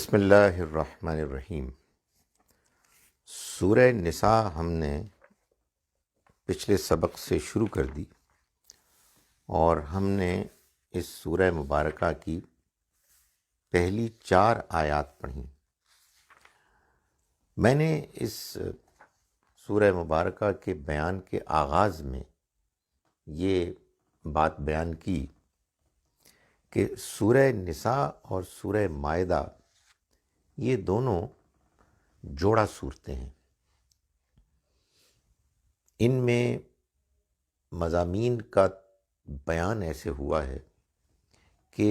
بسم اللہ الرحمن الرحیم۔ سورہ نساء ہم نے پچھلے سبق سے شروع کر دی اور ہم نے اس سورہ مبارکہ کی پہلی 4 آیات پڑھیں۔ میں نے اس سورہ مبارکہ کے بیان کے آغاز میں یہ بات بیان کی کہ سورہ نساء اور سورہ مائدہ یہ دونوں جوڑا صورتیں ہیں۔ ان میں مضامین کا بیان ایسے ہوا ہے کہ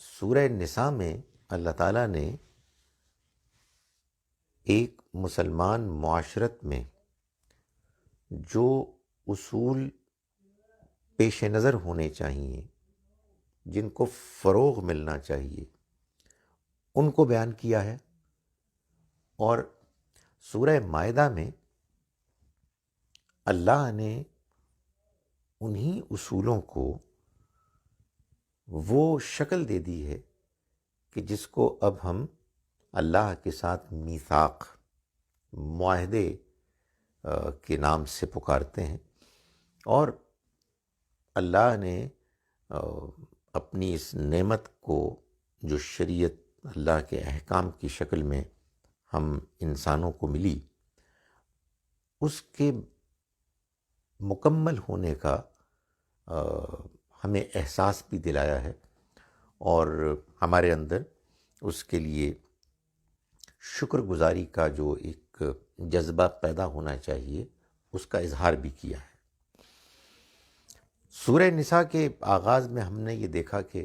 سورہ نساء میں اللہ تعالیٰ نے ایک مسلمان معاشرت میں جو اصول پیش نظر ہونے چاہیے، جن کو فروغ ملنا چاہیے، ان کو بیان کیا ہے، اور سورہ مائدہ میں اللہ نے انہی اصولوں کو وہ شکل دے دی ہے کہ جس کو اب ہم اللہ کے ساتھ میثاق، معاہدے کے نام سے پکارتے ہیں، اور اللہ نے اپنی اس نعمت کو جو شریعت اللہ کے احکام کی شکل میں ہم انسانوں کو ملی، اس کے مکمل ہونے کا ہمیں احساس بھی دلایا ہے، اور ہمارے اندر اس کے لیے شکر گزاری کا جو ایک جذبہ پیدا ہونا چاہیے، اس کا اظہار بھی کیا ہے۔ سورہ نساء کے آغاز میں ہم نے یہ دیکھا کہ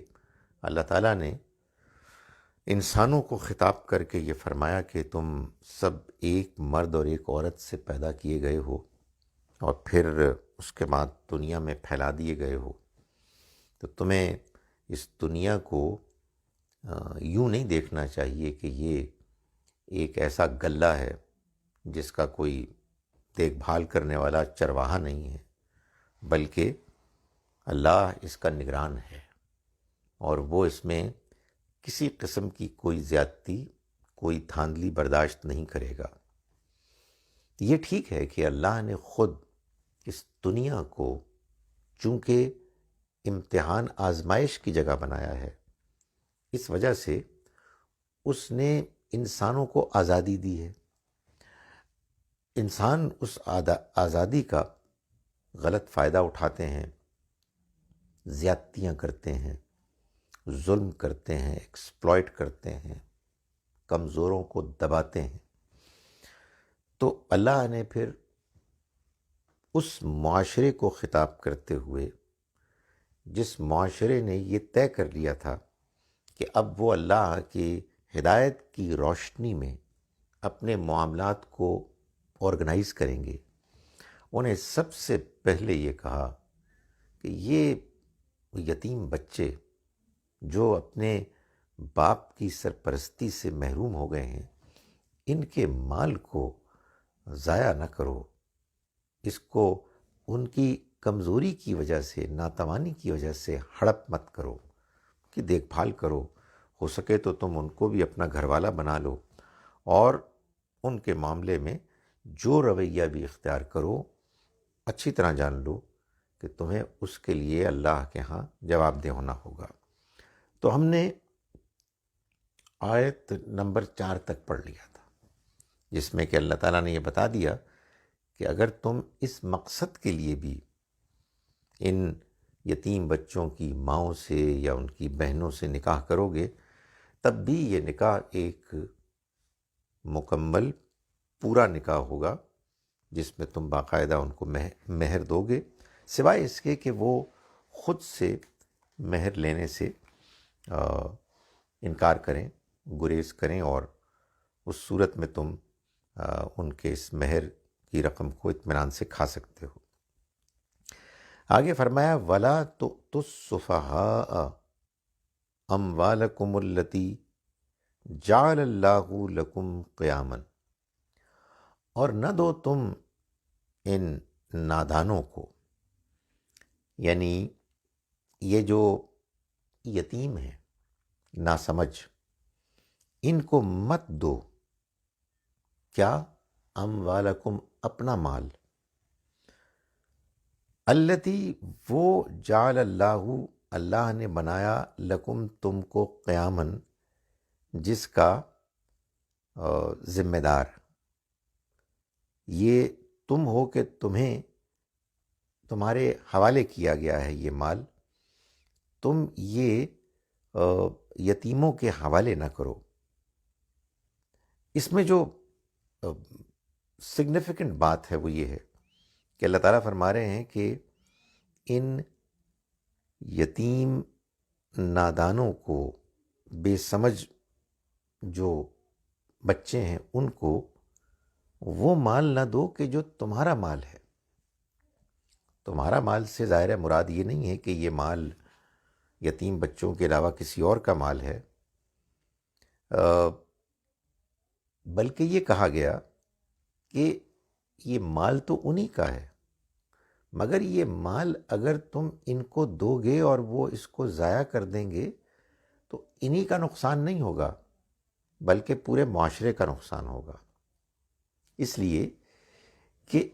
اللہ تعالیٰ نے انسانوں کو خطاب کر کے یہ فرمایا کہ تم سب ایک مرد اور ایک عورت سے پیدا کیے گئے ہو، اور پھر اس کے بعد دنیا میں پھیلا دیے گئے ہو، تو تمہیں اس دنیا کو یوں نہیں دیکھنا چاہیے کہ یہ ایک ایسا غلہ ہے جس کا کوئی دیکھ بھال کرنے والا چرواہا نہیں ہے، بلکہ اللہ اس کا نگران ہے، اور وہ اس میں کسی قسم کی کوئی زیادتی، کوئی دھاندلی برداشت نہیں کرے گا۔ یہ ٹھیک ہے کہ اللہ نے خود اس دنیا کو چونکہ امتحان آزمائش کی جگہ بنایا ہے، اس وجہ سے اس نے انسانوں کو آزادی دی ہے۔ انسان اس آزادی کا غلط فائدہ اٹھاتے ہیں، زیادتیاں کرتے ہیں، ظلم کرتے ہیں، ایکسپلائٹ کرتے ہیں، کمزوروں کو دباتے ہیں۔ تو اللہ نے پھر اس معاشرے کو خطاب کرتے ہوئے، جس معاشرے نے یہ طے کر لیا تھا کہ اب وہ اللہ کی ہدایت کی روشنی میں اپنے معاملات کو آرگنائز کریں گے، انہیں سب سے پہلے یہ کہا کہ یہ یتیم بچے جو اپنے باپ کی سرپرستی سے محروم ہو گئے ہیں، ان کے مال کو ضائع نہ کرو، اس کو ان کی کمزوری کی وجہ سے، ناتوانی کی وجہ سے ہڑپ مت کرو، کہ دیکھ بھال کرو، ہو سکے تو تم ان کو بھی اپنا گھر والا بنا لو، اور ان کے معاملے میں جو رویہ بھی اختیار کرو، اچھی طرح جان لو کہ تمہیں اس کے لیے اللہ کے ہاں جواب دہ ہونا ہوگا۔ تو ہم نے آیت نمبر 4 تک پڑھ لیا تھا، جس میں کہ اللہ تعالیٰ نے یہ بتا دیا کہ اگر تم اس مقصد کے لیے بھی ان یتیم بچوں کی ماؤں سے یا ان کی بہنوں سے نکاح کرو گے، تب بھی یہ نکاح ایک مکمل پورا نکاح ہوگا، جس میں تم باقاعدہ ان کو مہر دو گے، سوائے اس کے کہ وہ خود سے مہر لینے سے انکار کریں، گریز کریں، اور اس صورت میں تم ان کے اس مہر کی رقم کو اطمینان سے کھا سکتے ہو۔ آگے فرمایا وَلَا تُؤْتُوا السُّفَهَاءَ أَمْوَالَكُمُ الَّتِي جَعَلَ اللَّهُ لَكُمْ قِيَامًا، اور نہ دو تم ان نادانوں کو، یعنی یہ جو یتیم ہیں، ناسمجھ، ان کو مت دو، کیا؟ اموالکم، اپنا مال، التی، وہ، جعل اللہ، اللہ نے بنایا، لکم، تم کو، قیامن، جس کا ذمہ دار یہ تم ہو کہ تمہیں، تمہارے حوالے کیا گیا ہے یہ مال، تم یہ یتیموں کے حوالے نہ کرو۔ اس میں جو سگنیفیکنٹ بات ہے وہ یہ ہے کہ اللہ تعالیٰ فرما رہے ہیں کہ ان یتیم نادانوں کو، بے سمجھ جو بچے ہیں، ان کو وہ مال نہ دو کہ جو تمہارا مال ہے۔ تمہارا مال سے ظاہر ہے مراد یہ نہیں ہے کہ یہ مال یتیم بچوں کے علاوہ کسی اور کا مال ہے، بلکہ یہ کہا گیا کہ یہ مال تو انہی کا ہے، مگر یہ مال اگر تم ان کو دو گے اور وہ اس کو ضائع کر دیں گے تو انہی کا نقصان نہیں ہوگا بلکہ پورے معاشرے کا نقصان ہوگا۔ اس لیے کہ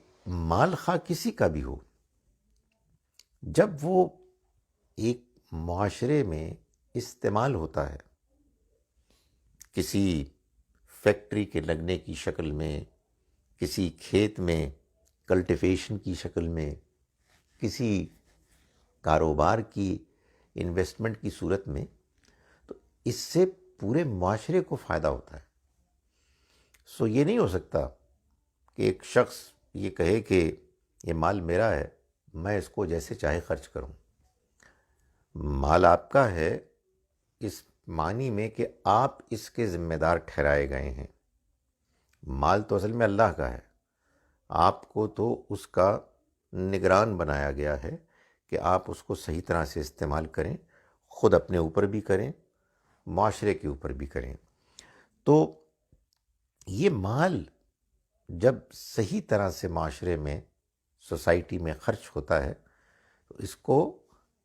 مال خواہ کسی کا بھی ہو، جب وہ ایک معاشرے میں استعمال ہوتا ہے، کسی فیکٹری کے لگنے کی شکل میں، کسی کھیت میں کلٹیویشن کی شکل میں، کسی کاروبار کی انویسٹمنٹ کی صورت میں، تو اس سے پورے معاشرے کو فائدہ ہوتا ہے۔ سو یہ نہیں ہو سکتا کہ ایک شخص یہ کہے کہ یہ مال میرا ہے، میں اس کو جیسے چاہے خرچ کروں۔ مال آپ کا ہے اس معنی میں کہ آپ اس کے ذمہ دار ٹھہرائے گئے ہیں۔ مال تو اصل میں اللہ کا ہے، آپ کو تو اس کا نگران بنایا گیا ہے کہ آپ اس کو صحیح طرح سے استعمال کریں، خود اپنے اوپر بھی کریں، معاشرے کے اوپر بھی کریں۔ تو یہ مال جب صحیح طرح سے معاشرے میں، سوسائٹی میں خرچ ہوتا ہے تو اس کو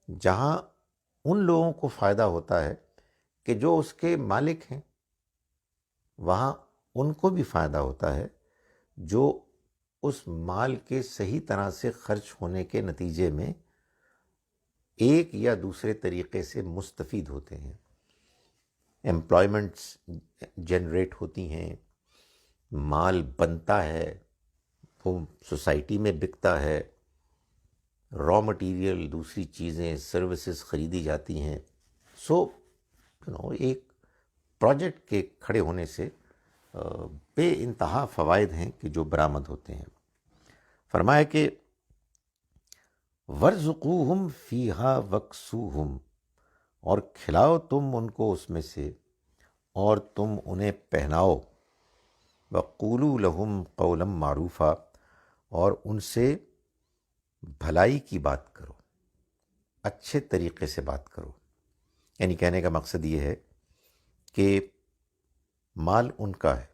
جہاں ان لوگوں کو فائدہ ہوتا ہے کہ جو اس کے مالک ہیں، وہاں ان کو بھی فائدہ ہوتا ہے جو اس مال کے صحیح طرح سے خرچ ہونے کے نتیجے میں ایک یا دوسرے طریقے سے مستفید ہوتے ہیں۔ امپلائمنٹس جنریٹ ہوتی ہیں، مال بنتا ہے، وہ سوسائٹی میں بکتا ہے، را مٹیریل، دوسری چیزیں، سروسز خریدی جاتی ہیں۔ سو ایک پروجیکٹ کے کھڑے ہونے سے بے انتہا فوائد ہیں کہ جو برآمد ہوتے ہیں۔ فرمایا کہ وَارْزُقُوهُمْ فِيهَا وَاكْسُوهُمْ، اور کھلاؤ تم ان کو اس میں سے اور تم انہیں پہناؤ، وَقُولُوا لَهُمْ قَوْلًا مَعْرُوفًا، اور ان سے بھلائی کی بات کرو، اچھے طریقے سے بات کرو۔ یعنی کہنے کا مقصد یہ ہے کہ مال ان کا ہے،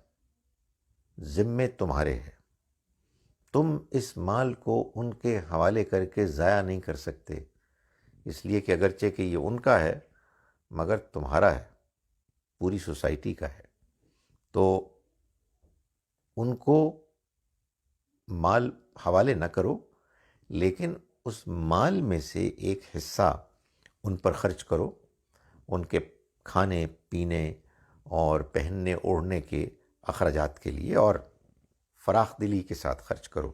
ذمے تمہارے ہے، تم اس مال کو ان کے حوالے کر کے ضائع نہیں کر سکتے، اس لیے کہ اگرچہ کہ یہ ان کا ہے مگر تمہارا ہے، پوری سوسائٹی کا ہے، تو ان کو مال حوالے نہ کرو، لیکن اس مال میں سے ایک حصہ ان پر خرچ کرو، ان کے کھانے پینے اور پہننے اوڑھنے کے اخراجات کے لیے، اور فراخ دلی کے ساتھ خرچ کرو،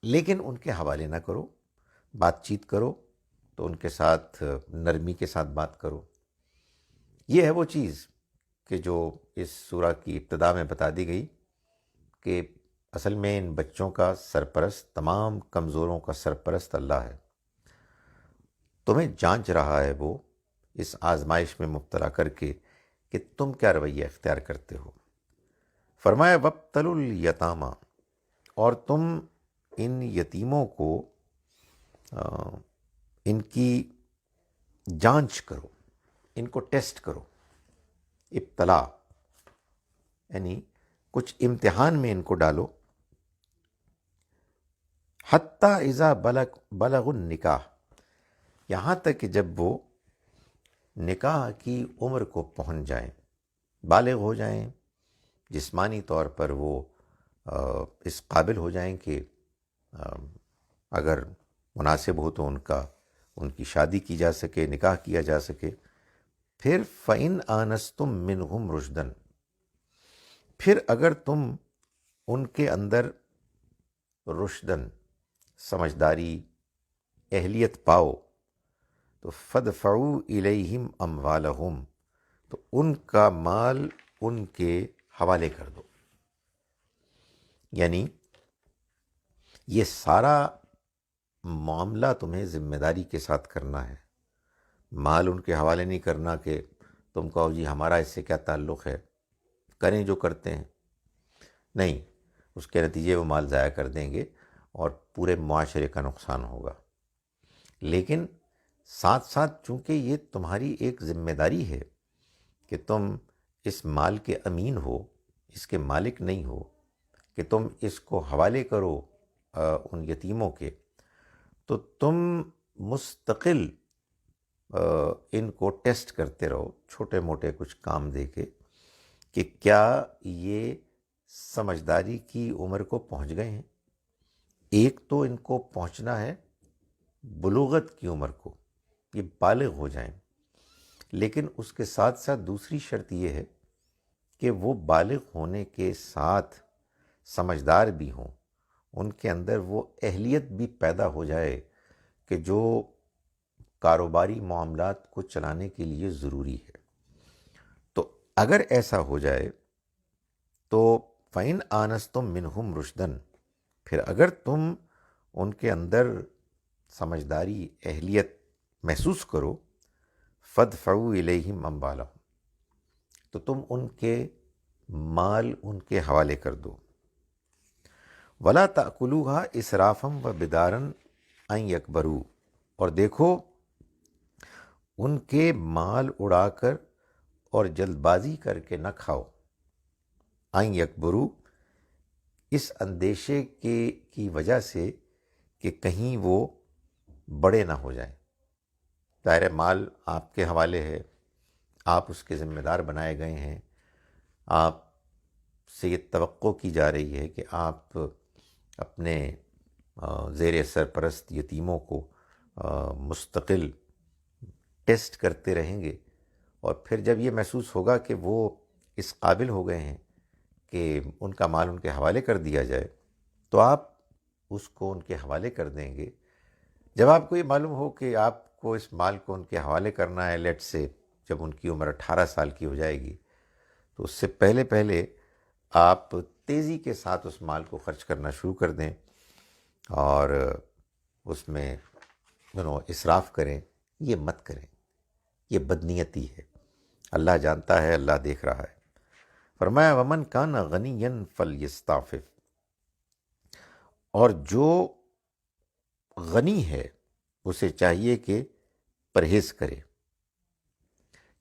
لیکن ان کے حوالے نہ کرو۔ بات چیت کرو تو ان کے ساتھ نرمی کے ساتھ بات کرو۔ یہ ہے وہ چیز کہ جو اس سورہ کی ابتدا میں بتا دی گئی کہ اصل میں ان بچوں کا سرپرست، تمام کمزوروں کا سرپرست اللہ ہے۔ تمہیں جانچ رہا ہے وہ اس آزمائش میں مبتلا کر کے کہ تم کیا رویہ اختیار کرتے ہو۔ فرمایا وَابْتَلُوا الْيَتَامَى، اور تم ان یتیموں کو ان کی جانچ کرو، ان کو ٹیسٹ کرو۔ ابتلا یعنی کچھ امتحان میں ان کو ڈالو۔ حتیٰ اذا بلغ النکاح، یہاں تک کہ جب وہ نکاح کی عمر کو پہنچ جائیں، بالغ ہو جائیں، جسمانی طور پر وہ اس قابل ہو جائیں کہ اگر مناسب ہو تو ان کی شادی کی جا سکے، نکاح کیا جا سکے۔ پھر فَإِنْ آنَسْتُم مِّنْهُمْ رُشْدًا، پھر اگر تم ان کے اندر رشدن، سمجھداری، اہلیت پاؤ تو فَادْفَعُوا إِلَيْهِمْ أَمْوَالَهُمْ، تو ان کا مال ان کے حوالے کر دو۔ یعنی یہ سارا معاملہ تمہیں ذمہ داری کے ساتھ کرنا ہے، مال ان کے حوالے نہیں کرنا کہ تم کہو جی ہمارا اس سے کیا تعلق ہے، کریں جو کرتے ہیں، نہیں، اس کے نتیجے وہ مال ضائع کر دیں گے اور پورے معاشرے کا نقصان ہوگا۔ لیکن ساتھ ساتھ چونکہ یہ تمہاری ایک ذمہ داری ہے کہ تم اس مال کے امین ہو، اس کے مالک نہیں ہو کہ تم اس کو حوالے کرو ان یتیموں کے، تو تم مستقل ان کو ٹیسٹ کرتے رہو، چھوٹے موٹے کچھ کام دے کے، کہ کیا یہ سمجھداری کی عمر کو پہنچ گئے ہیں۔ ایک تو ان کو پہنچنا ہے بلوغت کی عمر کو، یہ بالغ ہو جائیں، لیکن اس کے ساتھ ساتھ دوسری شرط یہ ہے کہ وہ بالغ ہونے کے ساتھ سمجھدار بھی ہوں، ان کے اندر وہ اہلیت بھی پیدا ہو جائے کہ جو کاروباری معاملات کو چلانے کے لیے ضروری ہے۔ تو اگر ایسا ہو جائے تو فَإِنْ آنَسْتُم مِّنْهُمْ رُشْدًا، پھر اگر تم ان کے اندر سمجھداری، اہلیت محسوس کرو، فَادْفَعُوا إِلَيْهِمْ أَمْوَالَهُمْ، تو تم ان کے مال ان کے حوالے کر دو۔ وَلَا تَأْكُلُوهَا إِسْرَافًا وَبِدَارًا أَن يَكْبَرُوا، اور دیکھو ان کے مال اڑا کر اور جلد بازی کر کے نہ کھاؤ۔ أَن يَكْبَرُوا، اس اندیشے کی وجہ سے کہ کہیں وہ بڑے نہ ہو جائیں۔ ظاہر مال آپ کے حوالے ہے، آپ اس کے ذمہ دار بنائے گئے ہیں، آپ سے یہ توقع کی جا رہی ہے کہ آپ اپنے زیر سرپرست یتیموں کو مستقل ٹیسٹ کرتے رہیں گے، اور پھر جب یہ محسوس ہوگا کہ وہ اس قابل ہو گئے ہیں کہ ان کا مال ان کے حوالے کر دیا جائے، تو آپ اس کو ان کے حوالے کر دیں گے۔ جب آپ کو یہ معلوم ہو کہ آپ کو اس مال کو ان کے حوالے کرنا ہے، لیٹ سے جب ان کی عمر 18 سال کی ہو جائے گی، تو اس سے پہلے آپ تیزی کے ساتھ اس مال کو خرچ کرنا شروع کر دیں اور اس میں اسراف کریں۔ یہ مت کریں، یہ بدنیتی ہے، اللہ جانتا ہے، اللہ دیکھ رہا ہے۔ فرمایا وَمَنْ كَانَ غَنِيًّا فَلْيَسْتَعْفِفْ، اور جو غنی ہے اسے چاہیے کہ پرہیز کرے،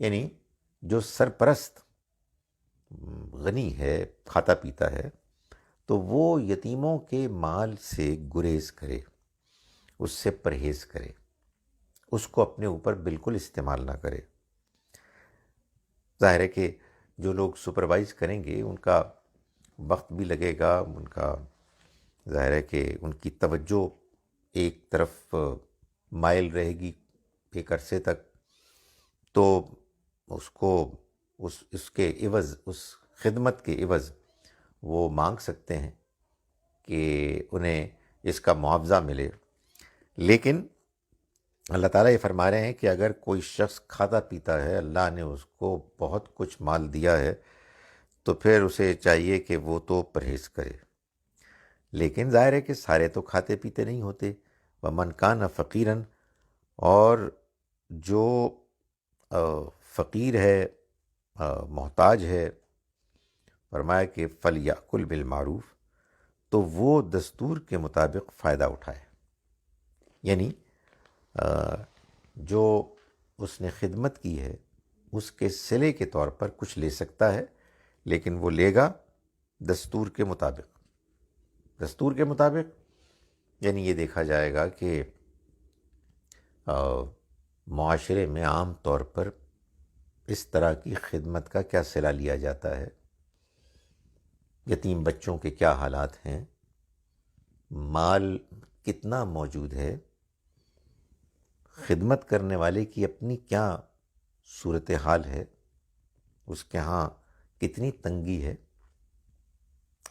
یعنی جو سرپرست غنی ہے، کھاتا پیتا ہے، تو وہ یتیموں کے مال سے گریز کرے، اس سے پرہیز کرے، اس کو اپنے اوپر بالکل استعمال نہ کرے۔ ظاہر ہے کہ جو لوگ سپروائز کریں گے ان کا وقت بھی لگے گا، ان کا ظاہر ہے کہ ان کی توجہ ایک طرف مائل رہے گی ایک عرصے تک، تو اس کو اس کے عوض، اس خدمت کے عوض وہ مانگ سکتے ہیں کہ انہیں اس کا معاوضہ ملے۔ لیکن اللہ تعالیٰ یہ فرما رہے ہیں کہ اگر کوئی شخص کھاتا پیتا ہے، اللہ نے اس کو بہت کچھ مال دیا ہے، تو پھر اسے چاہیے کہ وہ تو پرہیز کرے۔ لیکن ظاہر ہے کہ سارے تو کھاتے پیتے نہیں ہوتے۔ وَمَنْ كَانَ فَقِيرًا، اور جو فقیر ہے، محتاج ہے، فرمایا کہ فَلْيَأْكُلْ بِالْمَعْرُوفِ، تو وہ دستور کے مطابق فائدہ اٹھائے، یعنی جو اس نے خدمت کی ہے اس کے صلے کے طور پر کچھ لے سکتا ہے، لیکن وہ لے گا دستور کے مطابق۔ دستور کے مطابق یعنی یہ دیکھا جائے گا کہ معاشرے میں عام طور پر اس طرح کی خدمت کا کیا صلہ لیا جاتا ہے، یتیم بچوں کے کیا حالات ہیں، مال کتنا موجود ہے، خدمت کرنے والے کی اپنی کیا صورتحال ہے، اس کے ہاں کتنی تنگی ہے،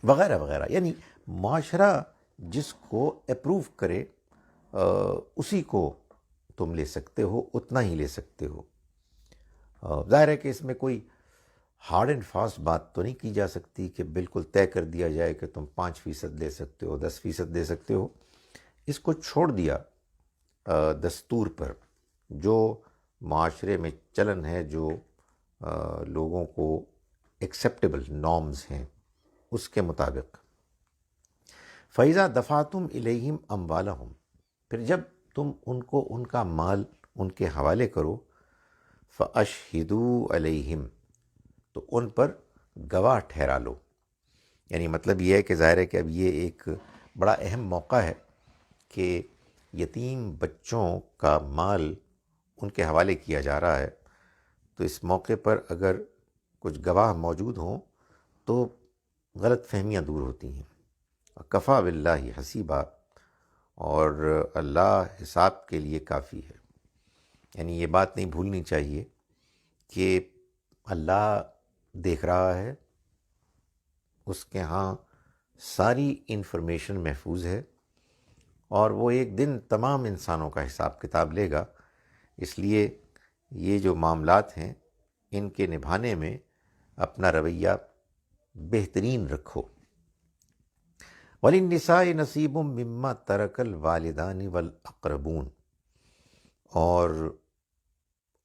وغیرہ وغیرہ. یعنی معاشرہ جس کو اپروو کرے اسی کو تم لے سکتے ہو، اتنا ہی لے سکتے ہو. ظاہر ہے کہ اس میں کوئی ہارڈ اینڈ فاسٹ بات تو نہیں کی جا سکتی کہ بالکل طے کر دیا جائے کہ تم 5% دے سکتے ہو، 10% دے سکتے ہو. اس کو چھوڑ دیا دستور پر، جو معاشرے میں چلن ہے، جو لوگوں کو ایکسیپٹیبل نارمز ہیں، اس کے مطابق. فَإِذَا دَفَعْتُمْ إِلَيْهِمْ أَمْوَالَهُمْ، پھر جب تم ان کو ان کا مال ان کے حوالے کرو، فَأَشْهِدُوا عَلَيْهِمْ، تو ان پر گواہ ٹھہرا لو. یعنی مطلب یہ ہے کہ ظاہر ہے کہ اب یہ ایک بڑا اہم موقع ہے کہ یتیم بچوں کا مال ان کے حوالے کیا جا رہا ہے، تو اس موقع پر اگر کچھ گواہ موجود ہوں تو غلط فہمیاں دور ہوتی ہیں. کفا باللہ حسیبا، اور اللہ حساب کے لیے کافی ہے. یعنی یہ بات نہیں بھولنی چاہیے کہ اللہ دیکھ رہا ہے، اس کے ہاں ساری انفارمیشن محفوظ ہے، اور وہ ایک دن تمام انسانوں کا حساب کتاب لے گا. اس لیے یہ جو معاملات ہیں ان کے نبھانے میں اپنا رویہ بہترین رکھو. وَلِلنِّسَاءِ نَصِيبٌ مِّمَّا تَرَكَ الْوَالِدَانِ وَالْأَقْرَبُونَ، اور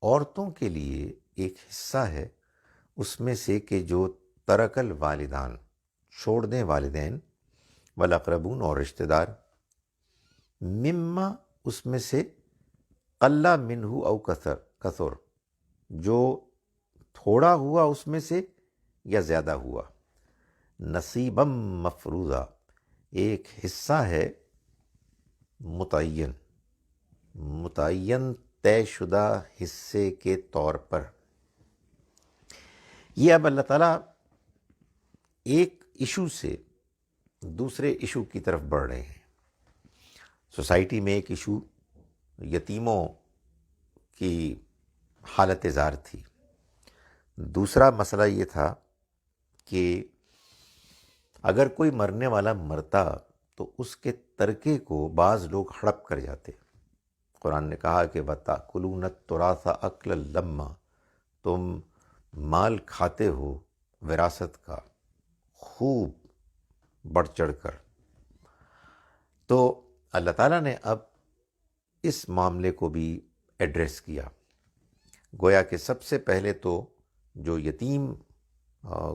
عورتوں کے لیے ایک حصہ ہے اس میں سے کہ جو ترک الوالدان، چھوڑ دیں والدین، والاقربون، اور رشتہ دار، مما، اس میں سے، قل منہ او کثر، جو تھوڑا ہوا اس میں سے یا زیادہ ہوا. نصیبا مفروضہ، ایک حصہ ہے متعین طے شدہ حصے کے طور پر. یہ اب اللہ تعالیٰ ایک ایشو سے دوسرے ایشو کی طرف بڑھ رہے ہیں. سوسائٹی میں ایک ایشو یتیموں کی حالت زار تھی. دوسرا مسئلہ یہ تھا کہ اگر کوئی مرنے والا مرتا تو اس کے ترکے کو بعض لوگ ہڑپ کر جاتے. قرآن نے کہا کہ وَتَأْكُلُونَ التُّرَاثَ أَكْلًا لَمًّا، تم مال کھاتے ہو وراثت کا خوب بڑھ چڑھ کر. تو اللہ تعالیٰ نے اب اس معاملے کو بھی ایڈریس کیا. گویا کہ سب سے پہلے تو جو یتیم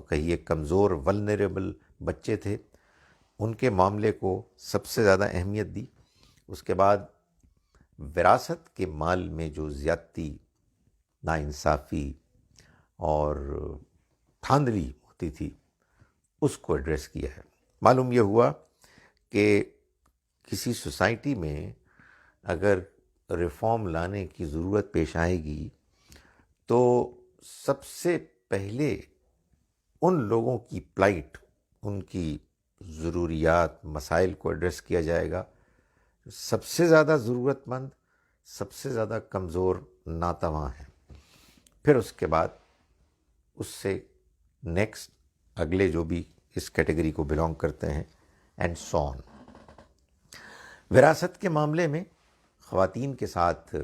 کہیے کمزور ولنریبل بچے تھے، ان کے معاملے کو سب سے زیادہ اہمیت دی. اس کے بعد وراثت کے مال میں جو زیادتی، ناانصافی اور دھاندلی ہوتی تھی اس کو ایڈریس کیا ہے. معلوم یہ ہوا کہ کسی سوسائٹی میں اگر ریفارم لانے کی ضرورت پیش آئے گی تو سب سے پہلے ان لوگوں کی پلائٹ، ان کی ضروریات، مسائل کو ایڈریس کیا جائے گا. سب سے زیادہ ضرورت مند، سب سے زیادہ کمزور ناتواں ہیں. پھر اس کے بعد اس سے نیکسٹ اگلے جو بھی اس کیٹیگری کو بلانگ کرتے ہیں، اینڈ سو آن. وراثت کے معاملے میں خواتین کے ساتھ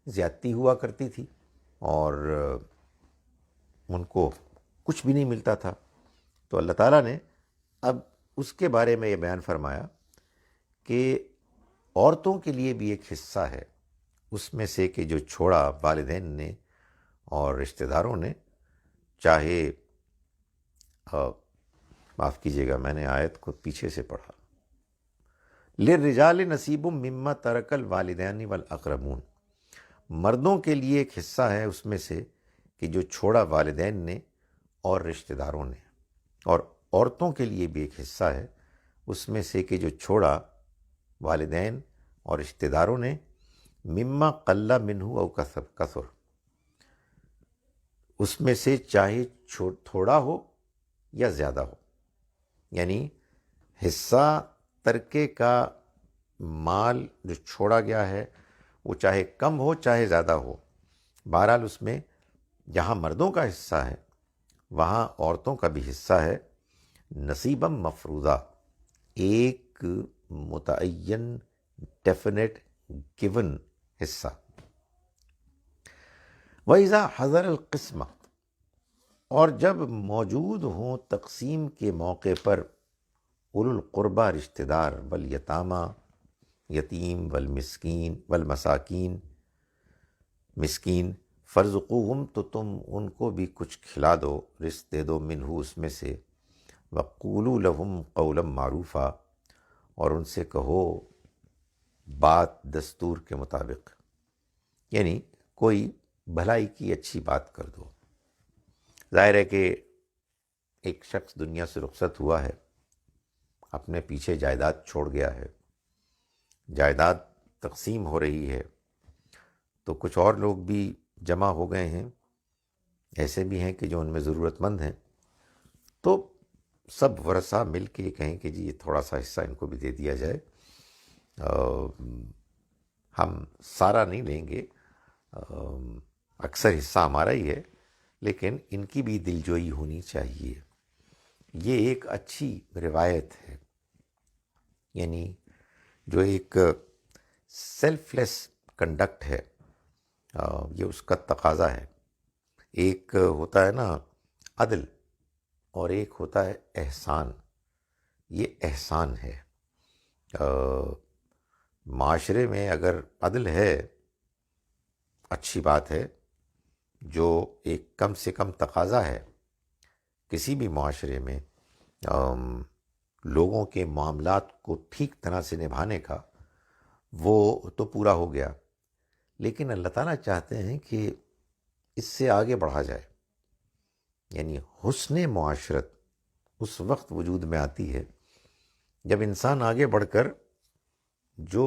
زیادتی ہوا کرتی تھی اور ان کو کچھ بھی نہیں ملتا تھا. تو اللہ تعالیٰ نے اب اس کے بارے میں یہ بیان فرمایا کہ عورتوں کے لیے بھی ایک حصہ ہے اس میں سے کہ جو چھوڑا والدین نے اور رشتہ داروں نے. چاہے معاف کیجیے گا، میں نے آیت کو پیچھے سے پڑھا. لِلرِّجَالِ نَصِيبٌ مِّمَّا تَرَكَ الْوَالِدَانِ وَالْأَقْرَبُونَ، مردوں کے لیے ایک حصہ ہے اس میں سے کہ جو چھوڑا والدین نے اور رشتہ داروں نے، اور عورتوں کے لیے بھی ایک حصہ ہے اس میں سے کہ جو چھوڑا والدین اور رشتہ داروں نے، مما قل منہ او کثر، اس میں سے چاہے تھوڑا ہو یا زیادہ ہو، یعنی حصہ ترکے کا مال جو چھوڑا گیا ہے وہ چاہے کم ہو چاہے زیادہ ہو، بہرحال اس میں جہاں مردوں کا حصہ ہے وہاں عورتوں کا بھی حصہ ہے، نصیباً مفروضہ، ایک متعین ڈیفینیٹ گیون حصہ۔ وَإِذَا حَضَرَ الْقِسْمَةُ، اور جب موجود ہوں تقسیم کے موقع پر، اولو القربہ رشتہ دار، والیتامى یتیم، والمساکین مسکین، فارزقوہم، تو تم ان کو بھی کچھ کھلا دو، رزق دے دو، منہ اس میں سے، وقولوا لہم قولا معروفا، اور ان سے کہو بات دستور کے مطابق، یعنی کوئی بھلائی کی اچھی بات کر دو۔ ظاہر ہے کہ ایک شخص دنیا سے رخصت ہوا ہے، اپنے پیچھے جائیداد چھوڑ گیا ہے، جائیداد تقسیم ہو رہی ہے، تو کچھ اور لوگ بھی جمع ہو گئے ہیں، ایسے بھی ہیں کہ جو ان میں ضرورت مند ہیں، تو سب ورثہ مل کے کہیں کہ جی یہ تھوڑا سا حصہ ان کو بھی دے دیا جائے، ہم سارا نہیں لیں گے، اکثر حصہ ہمارا ہی ہے، لیکن ان کی بھی دلجوئی ہونی چاہیے۔ یہ ایک اچھی روایت ہے، یعنی جو ایک سیلف لیس کنڈکٹ ہے، یہ اس کا تقاضا ہے۔ ایک ہوتا ہے نا عدل، اور ایک ہوتا ہے احسان، یہ احسان ہے۔ معاشرے میں اگر عدل ہے اچھی بات ہے، جو ایک کم سے کم تقاضا ہے کسی بھی معاشرے میں لوگوں کے معاملات کو ٹھیک طرح سے نبھانے کا، وہ تو پورا ہو گیا، لیکن اللہ تعالیٰ چاہتے ہیں کہ اس سے آگے بڑھا جائے، یعنی حسن معاشرت اس وقت وجود میں آتی ہے جب انسان آگے بڑھ کر جو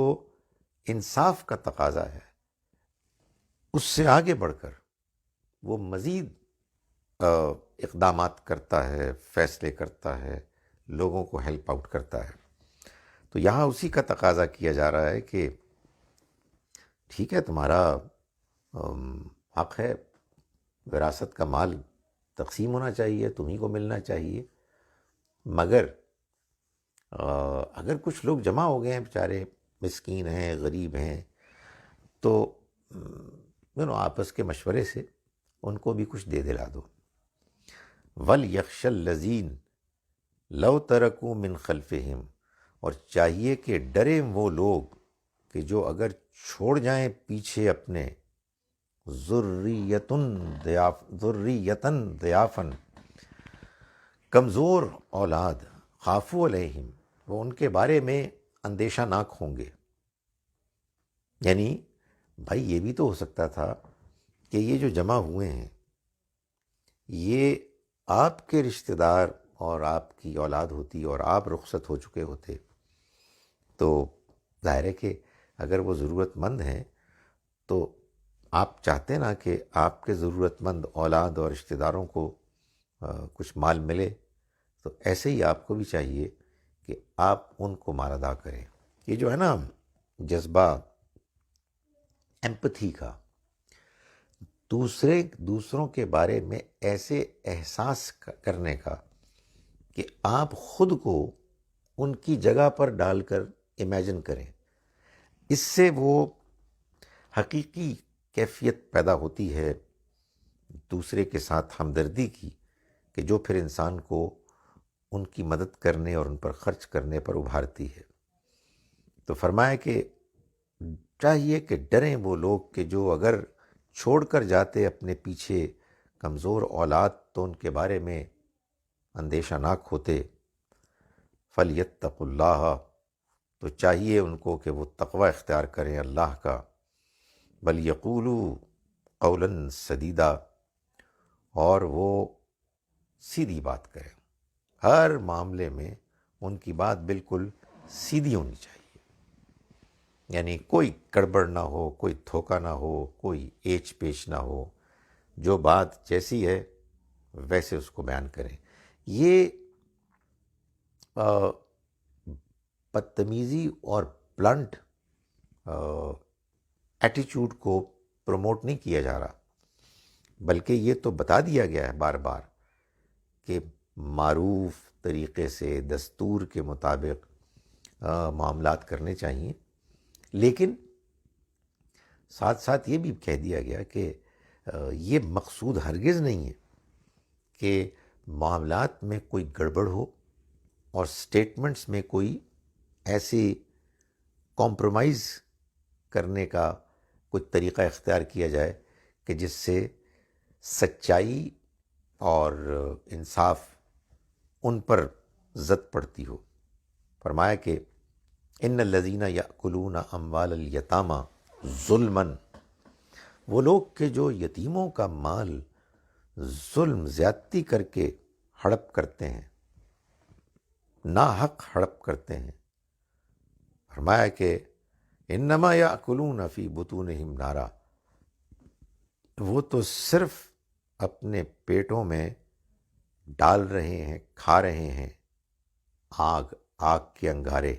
انصاف کا تقاضا ہے اس سے آگے بڑھ کر وہ مزید اقدامات کرتا ہے، فیصلے کرتا ہے، لوگوں کو ہیلپ آؤٹ کرتا ہے۔ تو یہاں اسی کا تقاضا کیا جا رہا ہے کہ ٹھیک ہے تمہارا حق ہے، وراثت کا مال تقسیم ہونا چاہیے، تمہیں کو ملنا چاہیے، مگر اگر کچھ لوگ جمع ہو گئے ہیں بیچارے، مسکین ہیں، غریب ہیں، تو آپس کے مشورے سے ان کو بھی کچھ دے دلا دو۔ وَلْيَخْشَ الَّذِينَ لَوْ تَرَكُوا مِنْ خَلْفِهِمْ، اور چاہیے کہ ڈریں وہ لوگ کہ جو اگر چھوڑ جائیں پیچھے اپنے ذُرِّيَّةً ضِعَافًا، کمزور اولاد، خافوا علیہم، وہ ان کے بارے میں اندیشہ ناک ہوں گے۔ یعنی بھائی یہ بھی تو ہو سکتا تھا کہ یہ جو جمع ہوئے ہیں یہ آپ کے رشتہ دار اور آپ کی اولاد ہوتی اور آپ رخصت ہو چکے ہوتے، تو ظاہر ہے کہ اگر وہ ضرورت مند ہیں تو آپ چاہتے نا کہ آپ کے ضرورت مند اولاد اور رشتہ داروں کو کچھ مال ملے، تو ایسے ہی آپ کو بھی چاہیے کہ آپ ان کو مال ادا کریں۔ یہ جو ہے نا جذبہ ایمپتھی کا، دوسروں کے بارے میں ایسے احساس کرنے کا کہ آپ خود کو ان کی جگہ پر ڈال کر امیجن کریں، اس سے وہ حقیقی کیفیت پیدا ہوتی ہے دوسرے کے ساتھ ہمدردی کی، کہ جو پھر انسان کو ان کی مدد کرنے اور ان پر خرچ کرنے پر ابھارتی ہے۔ تو فرمایا کہ چاہیے کہ ڈریں وہ لوگ کہ جو اگر چھوڑ کر جاتے اپنے پیچھے کمزور اولاد تو ان کے بارے میں اندیشہ ناک ہوتے۔ فَلْيَتَّقُوا اللَّهَ، تو چاہیے ان کو کہ وہ تقوی اختیار کریں اللہ کا۔ وَلْيَقُولُوا قَوْلًا سَدِيدًا، اور وہ سیدھی بات کریں، ہر معاملے میں ان کی بات بالکل سیدھی ہونی چاہیے، یعنی کوئی گڑبڑ نہ ہو، کوئی دھوکہ نہ ہو، کوئی ایچ پیچ نہ ہو، جو بات جیسی ہے ویسے اس کو بیان کریں. یہ بدتمیزی اور بلنٹ ایٹیچیوڈ کو پروموٹ نہیں کیا جا رہا، بلکہ یہ تو بتا دیا گیا ہے بار بار کہ معروف طریقے سے دستور کے مطابق معاملات کرنے چاہیے. لیکن ساتھ ساتھ یہ بھی کہہ دیا گیا کہ یہ مقصود ہرگز نہیں ہے کہ معاملات میں کوئی گڑبڑ ہو اور سٹیٹمنٹس میں کوئی ایسی کمپرومائز کرنے کا کوئی طریقہ اختیار کیا جائے کہ جس سے سچائی اور انصاف ان پر زد پڑتی ہو. فرمایا کہ ان الذین یأکلون اموال الیتامی ظلماً، وہ لوگ کہ جو یتیموں کا مال ظلم زیادتی کر کے ہڑپ کرتے ہیں، ناحق ہڑپ کرتے ہیں. فرمایا کہ انما یأکلون فی بطونہم نارا، وہ تو صرف اپنے پیٹوں میں ڈال رہے ہیں، کھا رہے ہیں آگ، آگ کے انگارے.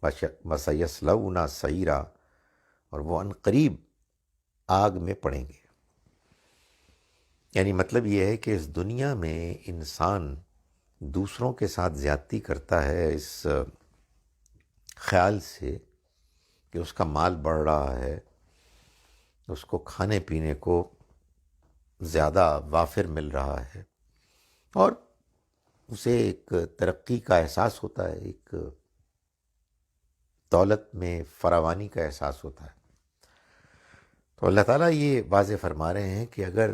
وَسَيَصْلَوْنَ سَعِيرًا، اور وہ عنقریب آگ میں پڑیں گے. یعنی مطلب یہ ہے کہ اس دنیا میں انسان دوسروں کے ساتھ زیادتی کرتا ہے اس خیال سے کہ اس کا مال بڑھ رہا ہے، اس کو کھانے پینے کو زیادہ وافر مل رہا ہے، اور اسے ایک ترقی کا احساس ہوتا ہے، ایک دولت میں فراوانی کا احساس ہوتا ہے. تو اللہ تعالیٰ یہ واضح فرما رہے ہیں کہ اگر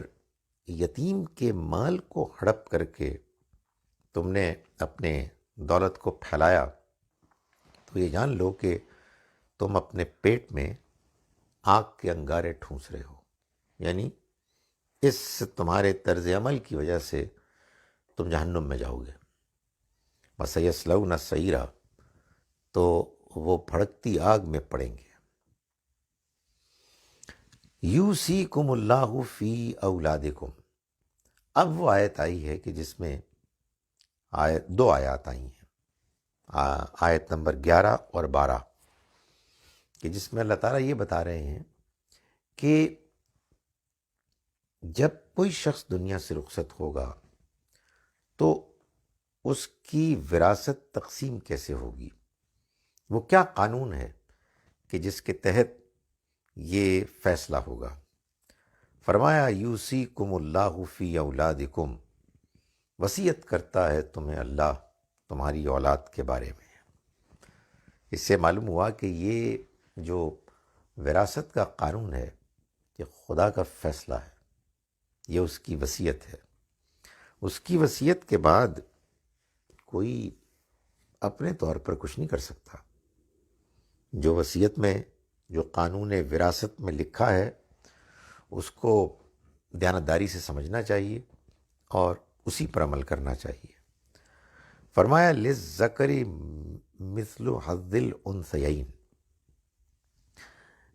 یتیم کے مال کو ہڑپ کر کے تم نے اپنے دولت کو پھیلایا تو یہ جان لو کہ تم اپنے پیٹ میں آگ کے انگارے ٹھونس رہے ہو. یعنی اس تمہارے طرز عمل کی وجہ سے تم جہنم میں جاؤ گے. وَسَيَصْلَوْنَ سَعِيرًا، تو وہ بھڑکتی آگ میں پڑیں گے. یوصیکم اللہ فی اولادکم، اب وہ آیت آئی ہے کہ جس میں دو آیات آئی ہیں، آیت نمبر 11 اور 12، کہ جس میں اللہ تعالیٰ یہ بتا رہے ہیں کہ جب کوئی شخص دنیا سے رخصت ہوگا تو اس کی وراثت تقسیم کیسے ہوگی، وہ کیا قانون ہے کہ جس کے تحت یہ فیصلہ ہوگا. فرمایا یوصیکم اللہ فی اولادکم، وصیت کرتا ہے تمہیں اللہ تمہاری اولاد کے بارے میں. اس سے معلوم ہوا کہ یہ جو وراثت کا قانون ہے یہ خدا کا فیصلہ ہے، یہ اس کی وصیت ہے. اس کی وصیت کے بعد کوئی اپنے طور پر کچھ نہیں کر سکتا. جو وصیت میں، جو قانون وراثت میں لکھا ہے اس کو دیانتداری سے سمجھنا چاہیے اور اسی پر عمل کرنا چاہیے. فرمایا للذکر مثل حظ الانثیین،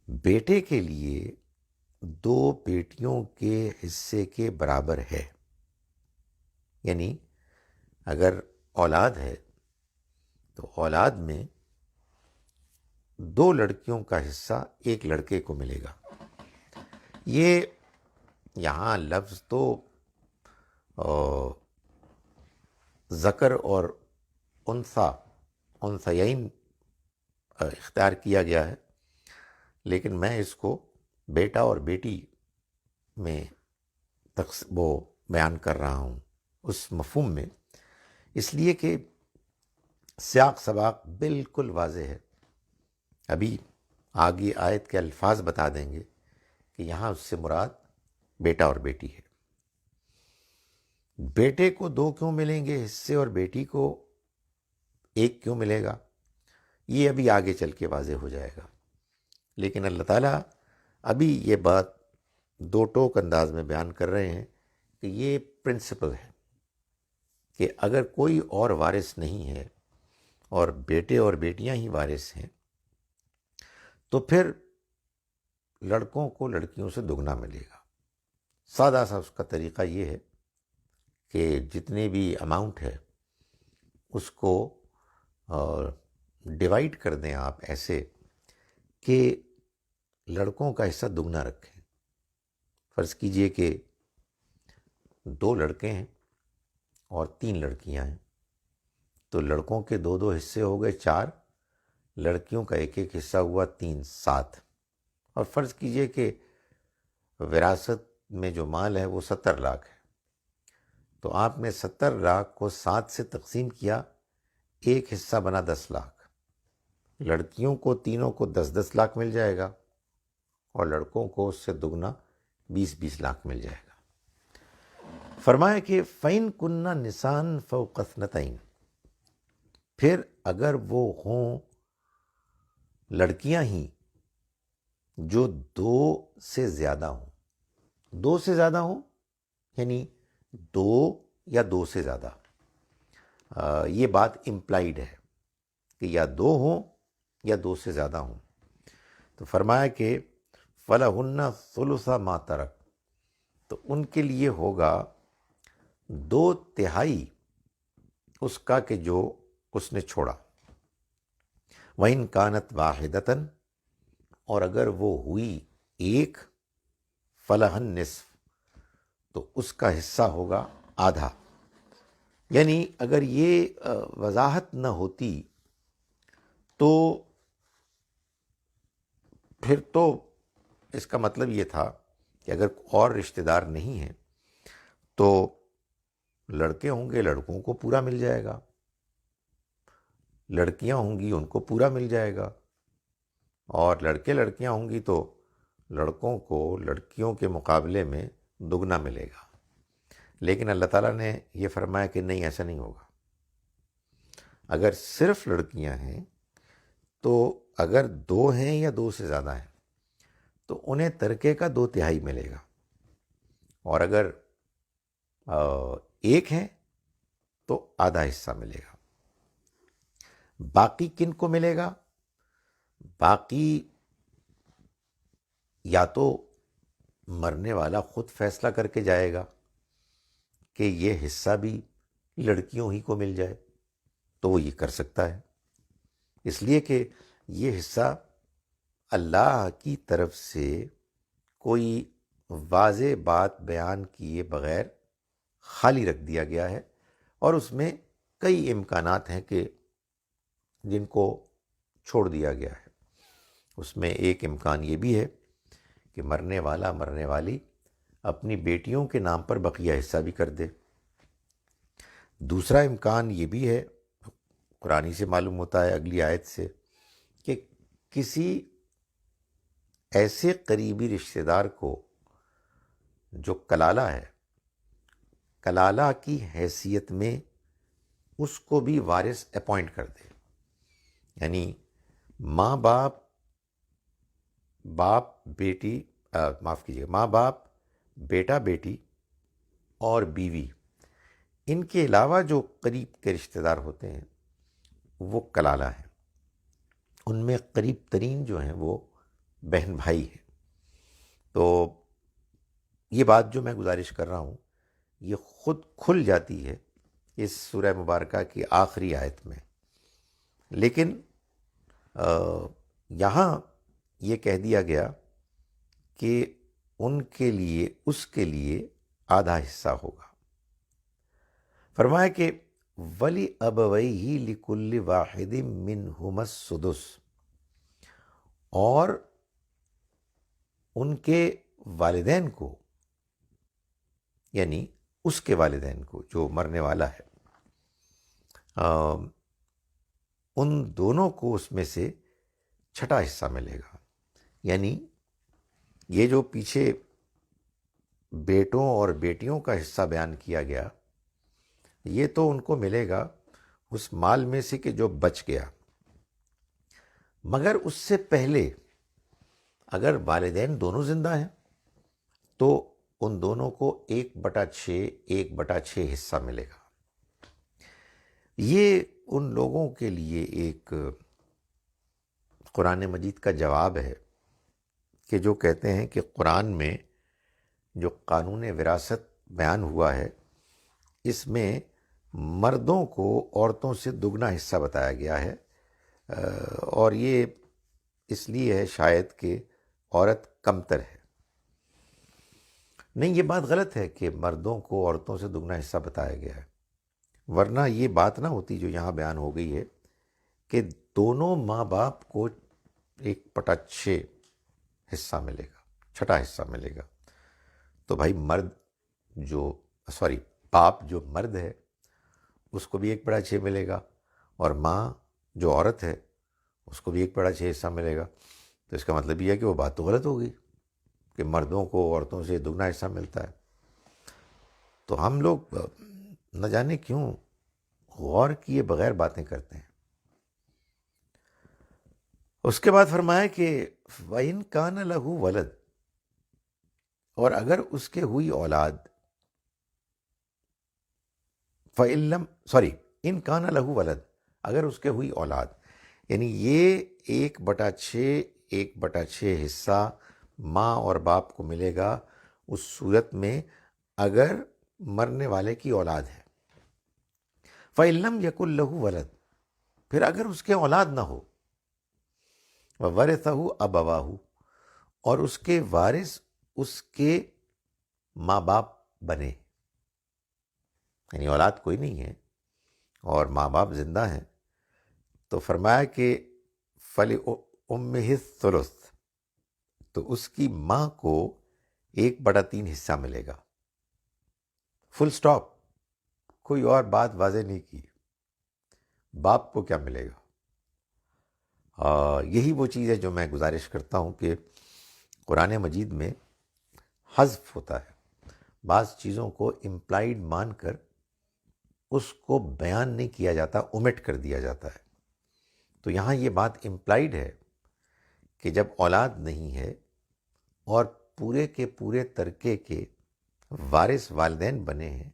بیٹے کے لیے دو بیٹیوں کے حصے کے برابر ہے. یعنی اگر اولاد ہے تو اولاد میں دو لڑکیوں کا حصہ ایک لڑکے کو ملے گا. یہ یہاں لفظ تو ذکر اور انثیین اختیار کیا گیا ہے، لیکن میں اس کو بیٹا اور بیٹی میں وہ بیان کر رہا ہوں اس مفہوم میں، اس لیے کہ سیاق سباق بالکل واضح ہے. ابھی آگے آیت کے الفاظ بتا دیں گے کہ یہاں اس سے مراد بیٹا اور بیٹی ہے. بیٹے کو دو کیوں ملیں گے حصے اور بیٹی کو ایک کیوں ملے گا، یہ ابھی آگے چل کے واضح ہو جائے گا. لیکن اللہ تعالیٰ ابھی یہ بات دو ٹوک انداز میں بیان کر رہے ہیں کہ یہ پرنسپل ہے کہ اگر کوئی اور وارث نہیں ہے اور بیٹے اور بیٹیاں ہی وارث ہیں تو پھر لڑکوں کو لڑکیوں سے دگنا ملے گا. سادہ سا اس کا طریقہ یہ ہے کہ جتنے بھی اماؤنٹ ہے اس کو ڈیوائڈ کر دیں آپ ایسے کہ لڑکوں کا حصہ دگنا رکھیں. فرض کیجئے کہ 2 لڑکے ہیں اور 3 لڑکیاں ہیں، تو لڑکوں کے 2 حصے ہو گئے 4، لڑکیوں کا ایک حصہ ہوا 3، 7. اور فرض کیجئے کہ وراثت میں جو مال ہے وہ 70 لاکھ ہے، تو آپ نے 70 لاکھ کو 7 سے تقسیم کیا، ایک حصہ بنا 10 لاکھ. لڑکیوں کو تینوں کو 10 لاکھ مل جائے گا اور لڑکوں کو اس سے دگنا 20 لاکھ مل جائے گا. فرمایا کہ فَإِن كُنَّ نِسَاءً فَوْقَ اثْنَتَيْنِ، پھر اگر وہ ہوں لڑکیاں ہی جو 2 سے زیادہ ہوں، 2 سے زیادہ ہوں یعنی 2 یا 2 سے زیادہ، یہ بات امپلائیڈ ہے کہ یا 2 ہوں یا 2 سے زیادہ ہوں. تو فرمایا کہ فَلَهُنَّ ثُلُثَ مَا تَرَكَ، تو ان کے لیے ہوگا 2/3 اس کا کہ جو اس نے چھوڑا. وَإِن كَانَتْ وَاحِدَةً، اور اگر وہ ہوئی ایک، فَلَهَا النِّصْفُ، تو اس کا حصہ ہوگا آدھا. یعنی اگر یہ وضاحت نہ ہوتی تو پھر تو اس کا مطلب یہ تھا کہ اگر اور رشتہ دار نہیں ہیں تو لڑکے ہوں گے لڑکوں کو پورا مل جائے گا، لڑکیاں ہوں گی ان کو پورا مل جائے گا، اور لڑکے لڑکیاں ہوں گی تو لڑکوں کو لڑکیوں کے مقابلے میں دگنا ملے گا. لیکن اللہ تعالیٰ نے یہ فرمایا کہ نہیں، ایسا نہیں ہوگا. اگر صرف لڑکیاں ہیں تو اگر 2 ہیں یا 2 سے زیادہ ہیں تو انہیں ترکے کا 2/3 ملے گا، اور اگر ایک ہیں تو آدھا حصہ ملے گا. باقی کن کو ملے گا؟ باقی یا تو مرنے والا خود فیصلہ کر کے جائے گا کہ یہ حصہ بھی لڑکیوں ہی کو مل جائے، تو وہ یہ کر سکتا ہے، اس لیے کہ یہ حصہ اللہ کی طرف سے کوئی واضح بات بیان کیے بغیر خالی رکھ دیا گیا ہے، اور اس میں کئی امکانات ہیں کہ جن کو چھوڑ دیا گیا ہے. اس میں ایک امکان یہ بھی ہے کہ مرنے والا مرنے والی اپنی بیٹیوں کے نام پر بقیہ حصہ بھی کر دے. دوسرا امکان یہ بھی ہے، قرآن سے معلوم ہوتا ہے اگلی آیت سے، کہ کسی ایسے قریبی رشتہ دار کو جو کلالہ ہے، کلالہ کی حیثیت میں اس کو بھی وارث اپوائنٹ کر دے. یعنی ماں باپ بیٹی معاف کیجیے، ماں باپ بیٹا بیٹی اور بیوی، ان کے علاوہ جو قریب کے رشتہ دار ہوتے ہیں وہ کلالہ ہیں. ان میں قریب ترین جو ہیں وہ بہن بھائی ہیں. تو یہ بات جو میں گزارش کر رہا ہوں یہ خود کھل جاتی ہے اس سورہ مبارکہ کی آخری آیت میں، لیکن یہاں یہ کہہ دیا گیا کہ ان کے لیے، اس کے لیے آدھا حصہ ہوگا. فرمایا کہ وَلِأَبَوَيْهِ لِكُلِّ وَاحِدٍ مِّنْهُمَا السُّدُسُ، اور ان کے والدین کو، یعنی اس کے والدین کو جو مرنے والا ہے، ان دونوں کو اس میں سے چھٹا حصہ ملے گا. یعنی یہ جو پیچھے بیٹوں اور بیٹیوں کا حصہ بیان کیا گیا، یہ تو ان کو ملے گا اس مال میں سے کہ جو بچ گیا، مگر اس سے پہلے اگر والدین دونوں زندہ ہیں تو ان دونوں کو 1/6 حصہ ملے گا. یہ ان لوگوں کے لیے ایک قرآن مجید کا جواب ہے کہ جو کہتے ہیں کہ قرآن میں جو قانون وراثت بیان ہوا ہے اس میں مردوں کو عورتوں سے دگنا حصہ بتایا گیا ہے، اور یہ اس لیے ہے شاید کہ عورت کمتر ہے۔ نہیں، یہ بات غلط ہے کہ مردوں کو عورتوں سے دگنا حصہ بتایا گیا ہے، ورنہ یہ بات نہ ہوتی جو یہاں بیان ہو گئی ہے کہ دونوں ماں باپ کو 1/6 حصہ ملے گا، چھٹا حصہ ملے گا۔ تو بھائی باپ جو مرد ہے اس کو بھی 1/6 ملے گا، اور ماں جو عورت ہے اس کو بھی 1/6 حصہ ملے گا۔ تو اس کا مطلب یہ ہے کہ وہ بات تو غلط ہوگی کہ مردوں کو عورتوں سے دگنا حصہ ملتا ہے۔ تو ہم لوگ نہ جانے کیوں غور کیے بغیر باتیں کرتے ہیں۔ اس کے بعد فرمایا کہ وَإِن كَانَ لَهُ وَلَد، اور اگر اس کے ہوئی اولاد، إِن كَانَ لَهُ وَلَد، اگر اس کے ہوئی اولاد، یعنی یہ 1/6 حصہ ماں اور باپ کو ملے گا اس صورت میں اگر مرنے والے کی اولاد ہے۔ فَإِن لَمْ يَكُن لَهُ وَلَد، پھر اگر اس کے اولاد نہ ہو، وَوَرِثَهُ أَبَوَاهُ، اور اس کے وارث اس کے ماں باپ بنے، یعنی اولاد کوئی نہیں ہے اور ماں باپ زندہ ہیں، تو فرمایا کہ فَلِأُمِّهِ الثُّلُث، تو اس کی ماں کو 1/3 حصہ ملے گا۔ فل سٹاپ، کوئی اور بات واضح نہیں کی۔ باپ کو کیا ملے گا؟ یہی وہ چیز ہے جو میں گزارش کرتا ہوں کہ قرآن مجید میں حذف ہوتا ہے، بعض چیزوں کو امپلائیڈ مان کر اس کو بیان نہیں کیا جاتا، اومٹ کر دیا جاتا ہے۔ تو یہاں یہ بات امپلائیڈ ہے کہ جب اولاد نہیں ہے اور پورے کے پورے ترکے کے وارث والدین بنے ہیں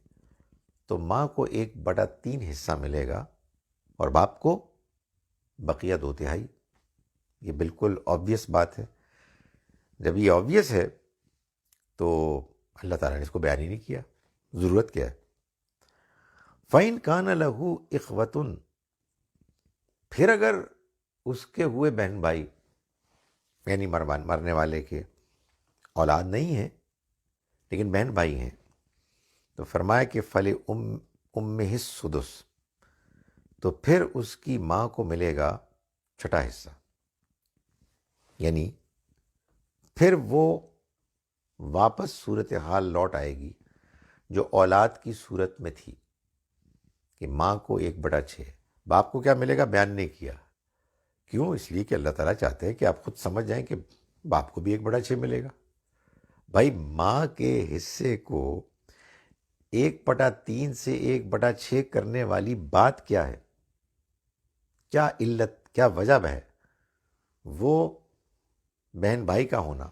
تو ماں کو 1/3 حصہ ملے گا اور باپ کو بقیہ 2/3۔ یہ بالکل آبویس بات ہے۔ جب یہ آبویس ہے تو اللہ تعالیٰ نے اس کو بیان ہی نہیں کیا، ضرورت کیا ہے؟ فَإِن كَانَ لَهُ إِخْوَةٌ، پھر اگر اس کے ہوئے بہن بھائی، یعنی مرنے والے کے اولاد نہیں ہے لیکن بہن بھائی ہیں، تو فرمایا کہ فَلِأُمِّهِ السُّدُسُ، تو پھر اس کی ماں کو ملے گا چھٹا حصہ، یعنی پھر وہ واپس صورتحال لوٹ آئے گی جو اولاد کی صورت میں تھی کہ ماں کو 1/6، باپ کو کیا ملے گا بیان نہیں کیا۔ کیوں؟ اس لیے کہ اللہ تعالیٰ چاہتے ہیں کہ آپ خود سمجھ جائیں کہ باپ کو بھی 1/6 ملے گا۔ بھائی ماں کے حصے کو 1/3 سے 1/6 کرنے والی بات کیا ہے؟ کیا علت، کیا وجہ ہے؟ وہ بہن بھائی کا ہونا۔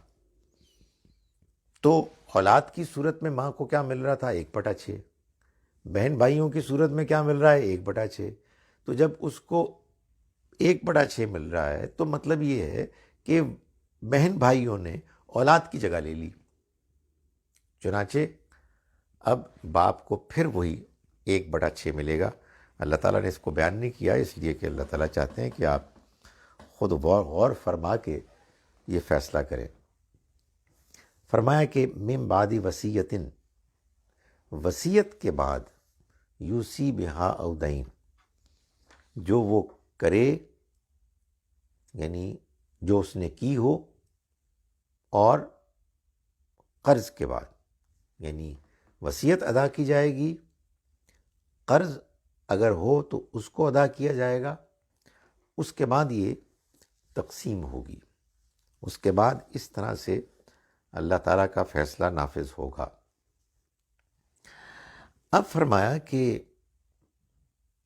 تو اولاد کی صورت میں ماں کو کیا مل رہا تھا؟ 1/6۔ بہن بھائیوں کی صورت میں کیا مل رہا ہے؟ 1/6۔ تو جب اس کو 1/6 مل رہا ہے تو مطلب یہ ہے کہ بہن بھائیوں نے اولاد کی جگہ لے لی، چنانچہ اب باپ کو پھر وہی 1/6 ملے گا۔ اللہ تعالیٰ نے اس کو بیان نہیں کیا اس لیے کہ اللہ تعالیٰ چاہتے ہیں کہ آپ خود غور فرما کے یہ فیصلہ کریں۔ فرمایا کہ من بعد وصیۃ، وصیت کے بعد، یوصی بہا او دین، جو وہ کرے، یعنی جو اس نے کی ہو، اور قرض کے بعد، یعنی وصیت ادا کی جائے گی، قرض اگر ہو تو اس کو ادا کیا جائے گا، اس کے بعد یہ تقسیم ہوگی، اس کے بعد اس طرح سے اللہ تعالیٰ کا فیصلہ نافذ ہوگا۔ اب فرمایا کہ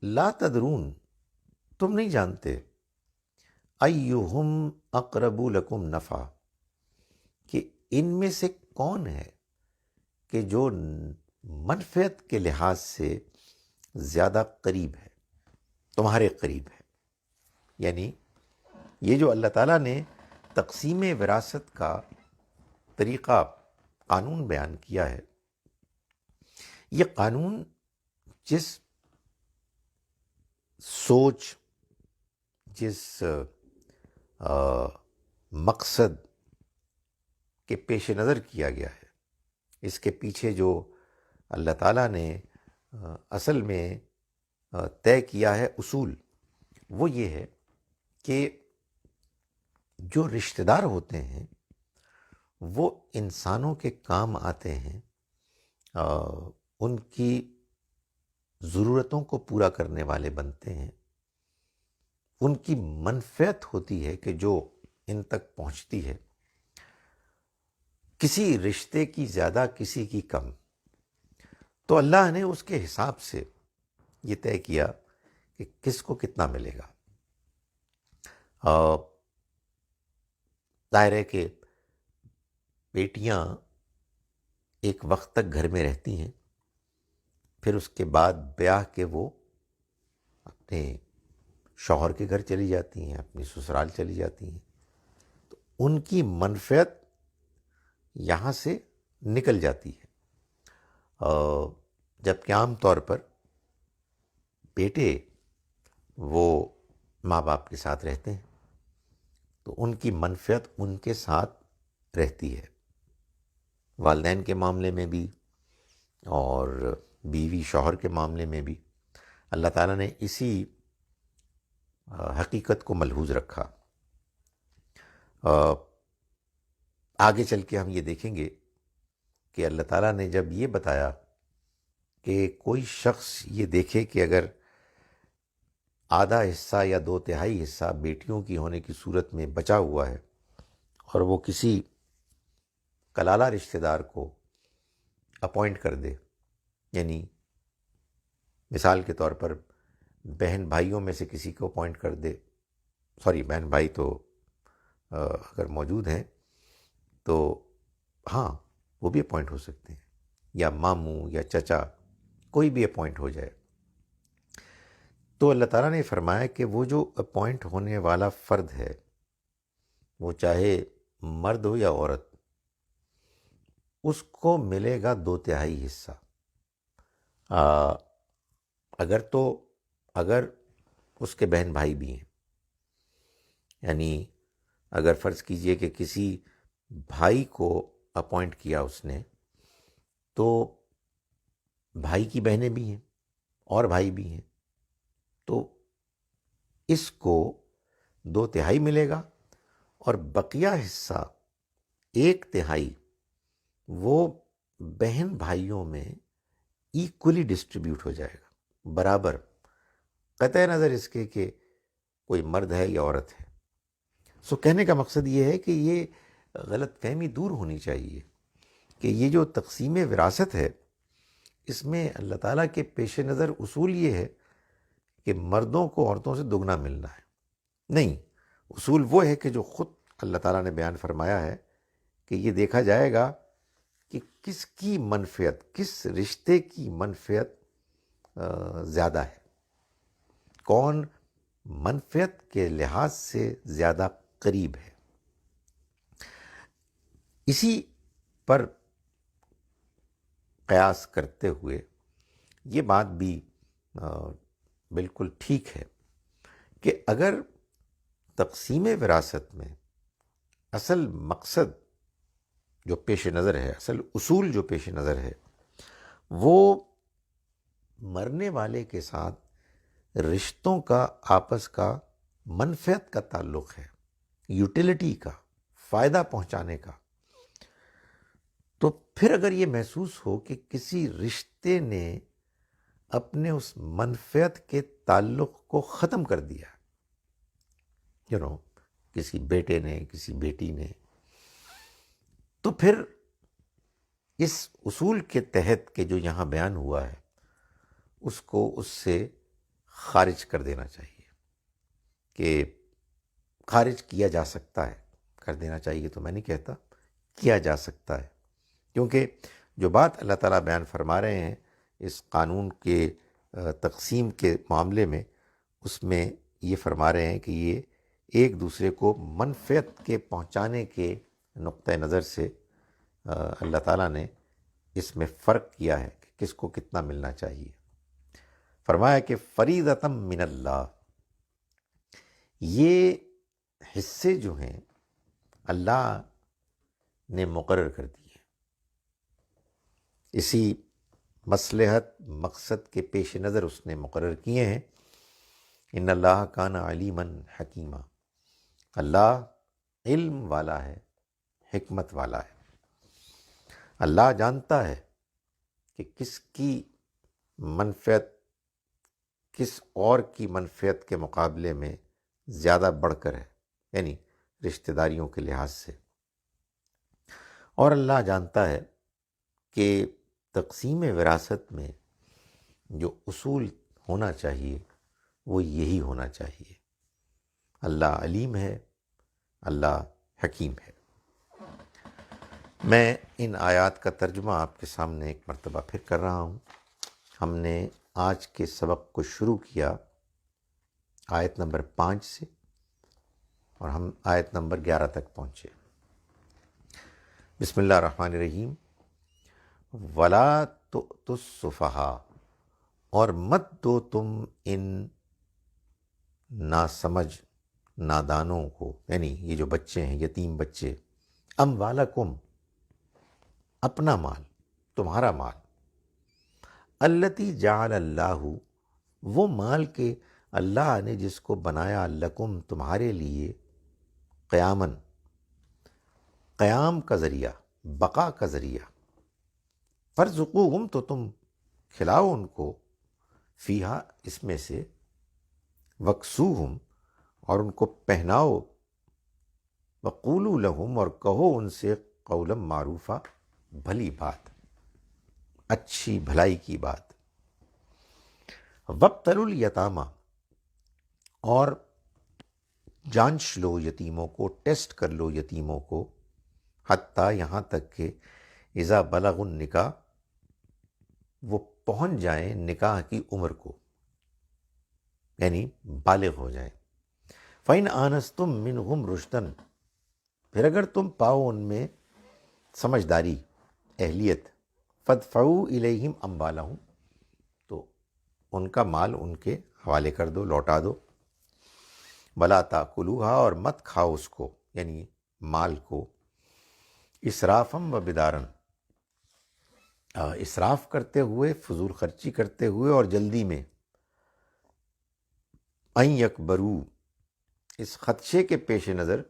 لا تدرون، تم نہیں جانتے، ایہم اقرب لکم نفعا، کہ ان میں سے کون ہے کہ جو منفعت کے لحاظ سے زیادہ قریب ہے، تمہارے قریب ہے۔ یعنی یہ جو اللہ تعالیٰ نے تقسیم وراثت کا طریقہ قانون بیان کیا ہے، یہ قانون جس سوچ، جس مقصد کے پیش نظر کیا گیا ہے، اس کے پیچھے جو اللہ تعالیٰ نے اصل میں طے کیا ہے اصول، وہ یہ ہے کہ جو رشتہ دار ہوتے ہیں وہ انسانوں کے کام آتے ہیں، ان کی ضرورتوں کو پورا کرنے والے بنتے ہیں، ان کی منفعت ہوتی ہے کہ جو ان تک پہنچتی ہے، کسی رشتے کی زیادہ کسی کی کم، تو اللہ نے اس کے حساب سے یہ طے کیا کہ کس کو کتنا ملے گا۔ ظاہر ہے کہ بیٹیاں ایک وقت تک گھر میں رہتی ہیں، پھر اس کے بعد بیاہ کے وہ اپنے شوہر کے گھر چلی جاتی ہیں، اپنی سسرال چلی جاتی ہیں، تو ان کی منفعت یہاں سے نکل جاتی ہے، جبکہ عام طور پر بیٹے وہ ماں باپ کے ساتھ رہتے ہیں، تو ان کی منفعت ان کے ساتھ رہتی ہے، والدین کے معاملے میں بھی اور بیوی شوہر کے معاملے میں بھی اللہ تعالیٰ نے اسی حقیقت کو ملحوظ رکھا۔ آگے چل کے ہم یہ دیکھیں گے کہ اللہ تعالیٰ نے جب یہ بتایا کہ کوئی شخص یہ دیکھے کہ اگر آدھا حصہ یا 2/3 حصہ بیٹیوں کی ہونے کی صورت میں بچا ہوا ہے اور وہ کسی کلالہ رشتہ دار کو اپوائنٹ کر دے، یعنی مثال کے طور پر بہن بھائیوں میں سے کسی کو اپوائنٹ کر دے، بہن بھائی تو اگر موجود ہیں تو ہاں وہ بھی اپوائنٹ ہو سکتے ہیں، یا ماموں یا چچا، کوئی بھی اپوائنٹ ہو جائے، تو اللہ تعالیٰ نے فرمایا کہ وہ جو اپوائنٹ ہونے والا فرد ہے، وہ چاہے مرد ہو یا عورت، اس کو ملے گا 2/3 حصہ۔ اگر اس کے بہن بھائی بھی ہیں، یعنی اگر فرض کیجئے کہ کسی بھائی کو اپوائنٹ کیا اس نے، تو بھائی کی بہنیں بھی ہیں اور بھائی بھی ہیں، تو اس کو 2/3 ملے گا، اور بقیہ حصہ 1/3 وہ بہن بھائیوں میں ایکولی ڈسٹریبیوٹ ہو جائے گا، برابر، قطع نظر اس کے کہ کوئی مرد ہے یا عورت ہے۔ سو کہنے کا مقصد یہ ہے کہ یہ غلط فہمی دور ہونی چاہیے کہ یہ جو تقسیم وراثت ہے، اس میں اللہ تعالیٰ کے پیش نظر اصول یہ ہے کہ مردوں کو عورتوں سے دگنا ملنا ہے، نہیں، اصول وہ ہے کہ جو خود اللہ تعالیٰ نے بیان فرمایا ہے کہ یہ دیکھا جائے گا کہ کس کی منفعت، کس رشتے کی منفعت زیادہ ہے، کون منفعت کے لحاظ سے زیادہ قریب ہے۔ اسی پر قیاس کرتے ہوئے یہ بات بھی بالکل ٹھیک ہے کہ اگر تقسیم وراثت میں اصل مقصد جو پیش نظر ہے، اصل اصول جو پیش نظر ہے، وہ مرنے والے کے ساتھ رشتوں کا، آپس کا، منفعت کا تعلق ہے، یوٹیلیٹی کا، فائدہ پہنچانے کا، تو پھر اگر یہ محسوس ہو کہ کسی رشتے نے اپنے اس منفعت کے تعلق کو ختم کر دیا، کسی بیٹے نے، کسی بیٹی نے، تو پھر اس اصول کے تحت کہ جو یہاں بیان ہوا ہے، اس کو اس سے خارج کر دینا چاہیے، کہ خارج کیا جا سکتا ہے، کر دینا چاہیے تو میں نہیں کہتا، کیا جا سکتا ہے، کیونکہ جو بات اللہ تعالیٰ بیان فرما رہے ہیں اس قانون کے تقسیم کے معاملے میں، اس میں یہ فرما رہے ہیں کہ یہ ایک دوسرے کو منفعت کے پہنچانے کے نقطہ نظر سے اللہ تعالیٰ نے اس میں فرق کیا ہے کہ کس کو کتنا ملنا چاہیے۔ فرمایا کہ فریضۃ من اللہ، یہ حصے جو ہیں اللہ نے مقرر کر دیے، اسی مصلحت مقصد کے پیش نظر اس نے مقرر کیے ہیں۔ ان اللہ کان علیما حکیما، اللہ علم والا ہے، حکمت والا ہے۔ اللہ جانتا ہے کہ کس کی منفعت کس اور کی منفعت کے مقابلے میں زیادہ بڑھ کر ہے، یعنی رشتہ داریوں کے لحاظ سے، اور اللہ جانتا ہے کہ تقسیم وراثت میں جو اصول ہونا چاہیے وہ یہی ہونا چاہیے۔ اللہ علیم ہے، اللہ حکیم ہے۔ میں ان آیات کا ترجمہ آپ کے سامنے ایک مرتبہ پھر کر رہا ہوں۔ ہم نے آج کے سبق کو شروع کیا آیت نمبر 5 سے، اور ہم آیت نمبر 11 تک پہنچے۔ بسم اللہ الرحمن الرحیم۔ وَلَا تُؤْتُوا السُّفَہَاءَ، اور مت دو تم ان ناسمجھ نادانوں کو، یعنی یہ جو بچے ہیں، یتیم بچے، اموالکم، اپنا مال، تمہارا مال، التی جعل اللہ، وہ مال کے اللہ نے جس کو بنایا، لکم، تمہارے لیے، قیامن، قیام کا ذریعہ، بقا کا ذریعہ، فرزقوہم، تو تم کھلاؤ ان کو، فیہا، اس میں سے، وکسوہم، اور ان کو پہناؤ، وقولوا لہم، اور کہو ان سے، قولا معروفا، بھلی بات، اچھی بھلائی کی بات، وابتلوا الیتامی، اور جانچ لو یتیموں کو، ٹیسٹ کر لو یتیموں کو، حتیٰ، یہاں تک کہ، اذا بلغوا النکاح، وہ پہنچ جائیں نکاح کی عمر کو، یعنی بالغ ہو جائیں۔ فَإِنْ آنَسْتُم مِّنْهُمْ رُشْدًا، پھر اگر تم پاؤ ان میں سمجھداری، اہلیت، فَادْفَعُوا إِلَيْهِمْ أَمْوَالَهُمْ، تو ان کا مال ان کے حوالے کر دو، لوٹا دو، وَلَا تَأْكُلُوهَا، اور مت کھاؤ اس کو، یعنی مال کو، اسرافاً وبداراً، اسراف کرتے ہوئے، فضول خرچی کرتے ہوئے، اور جلدی میں، ان یکبروا، اس خدشے کے پیش نظر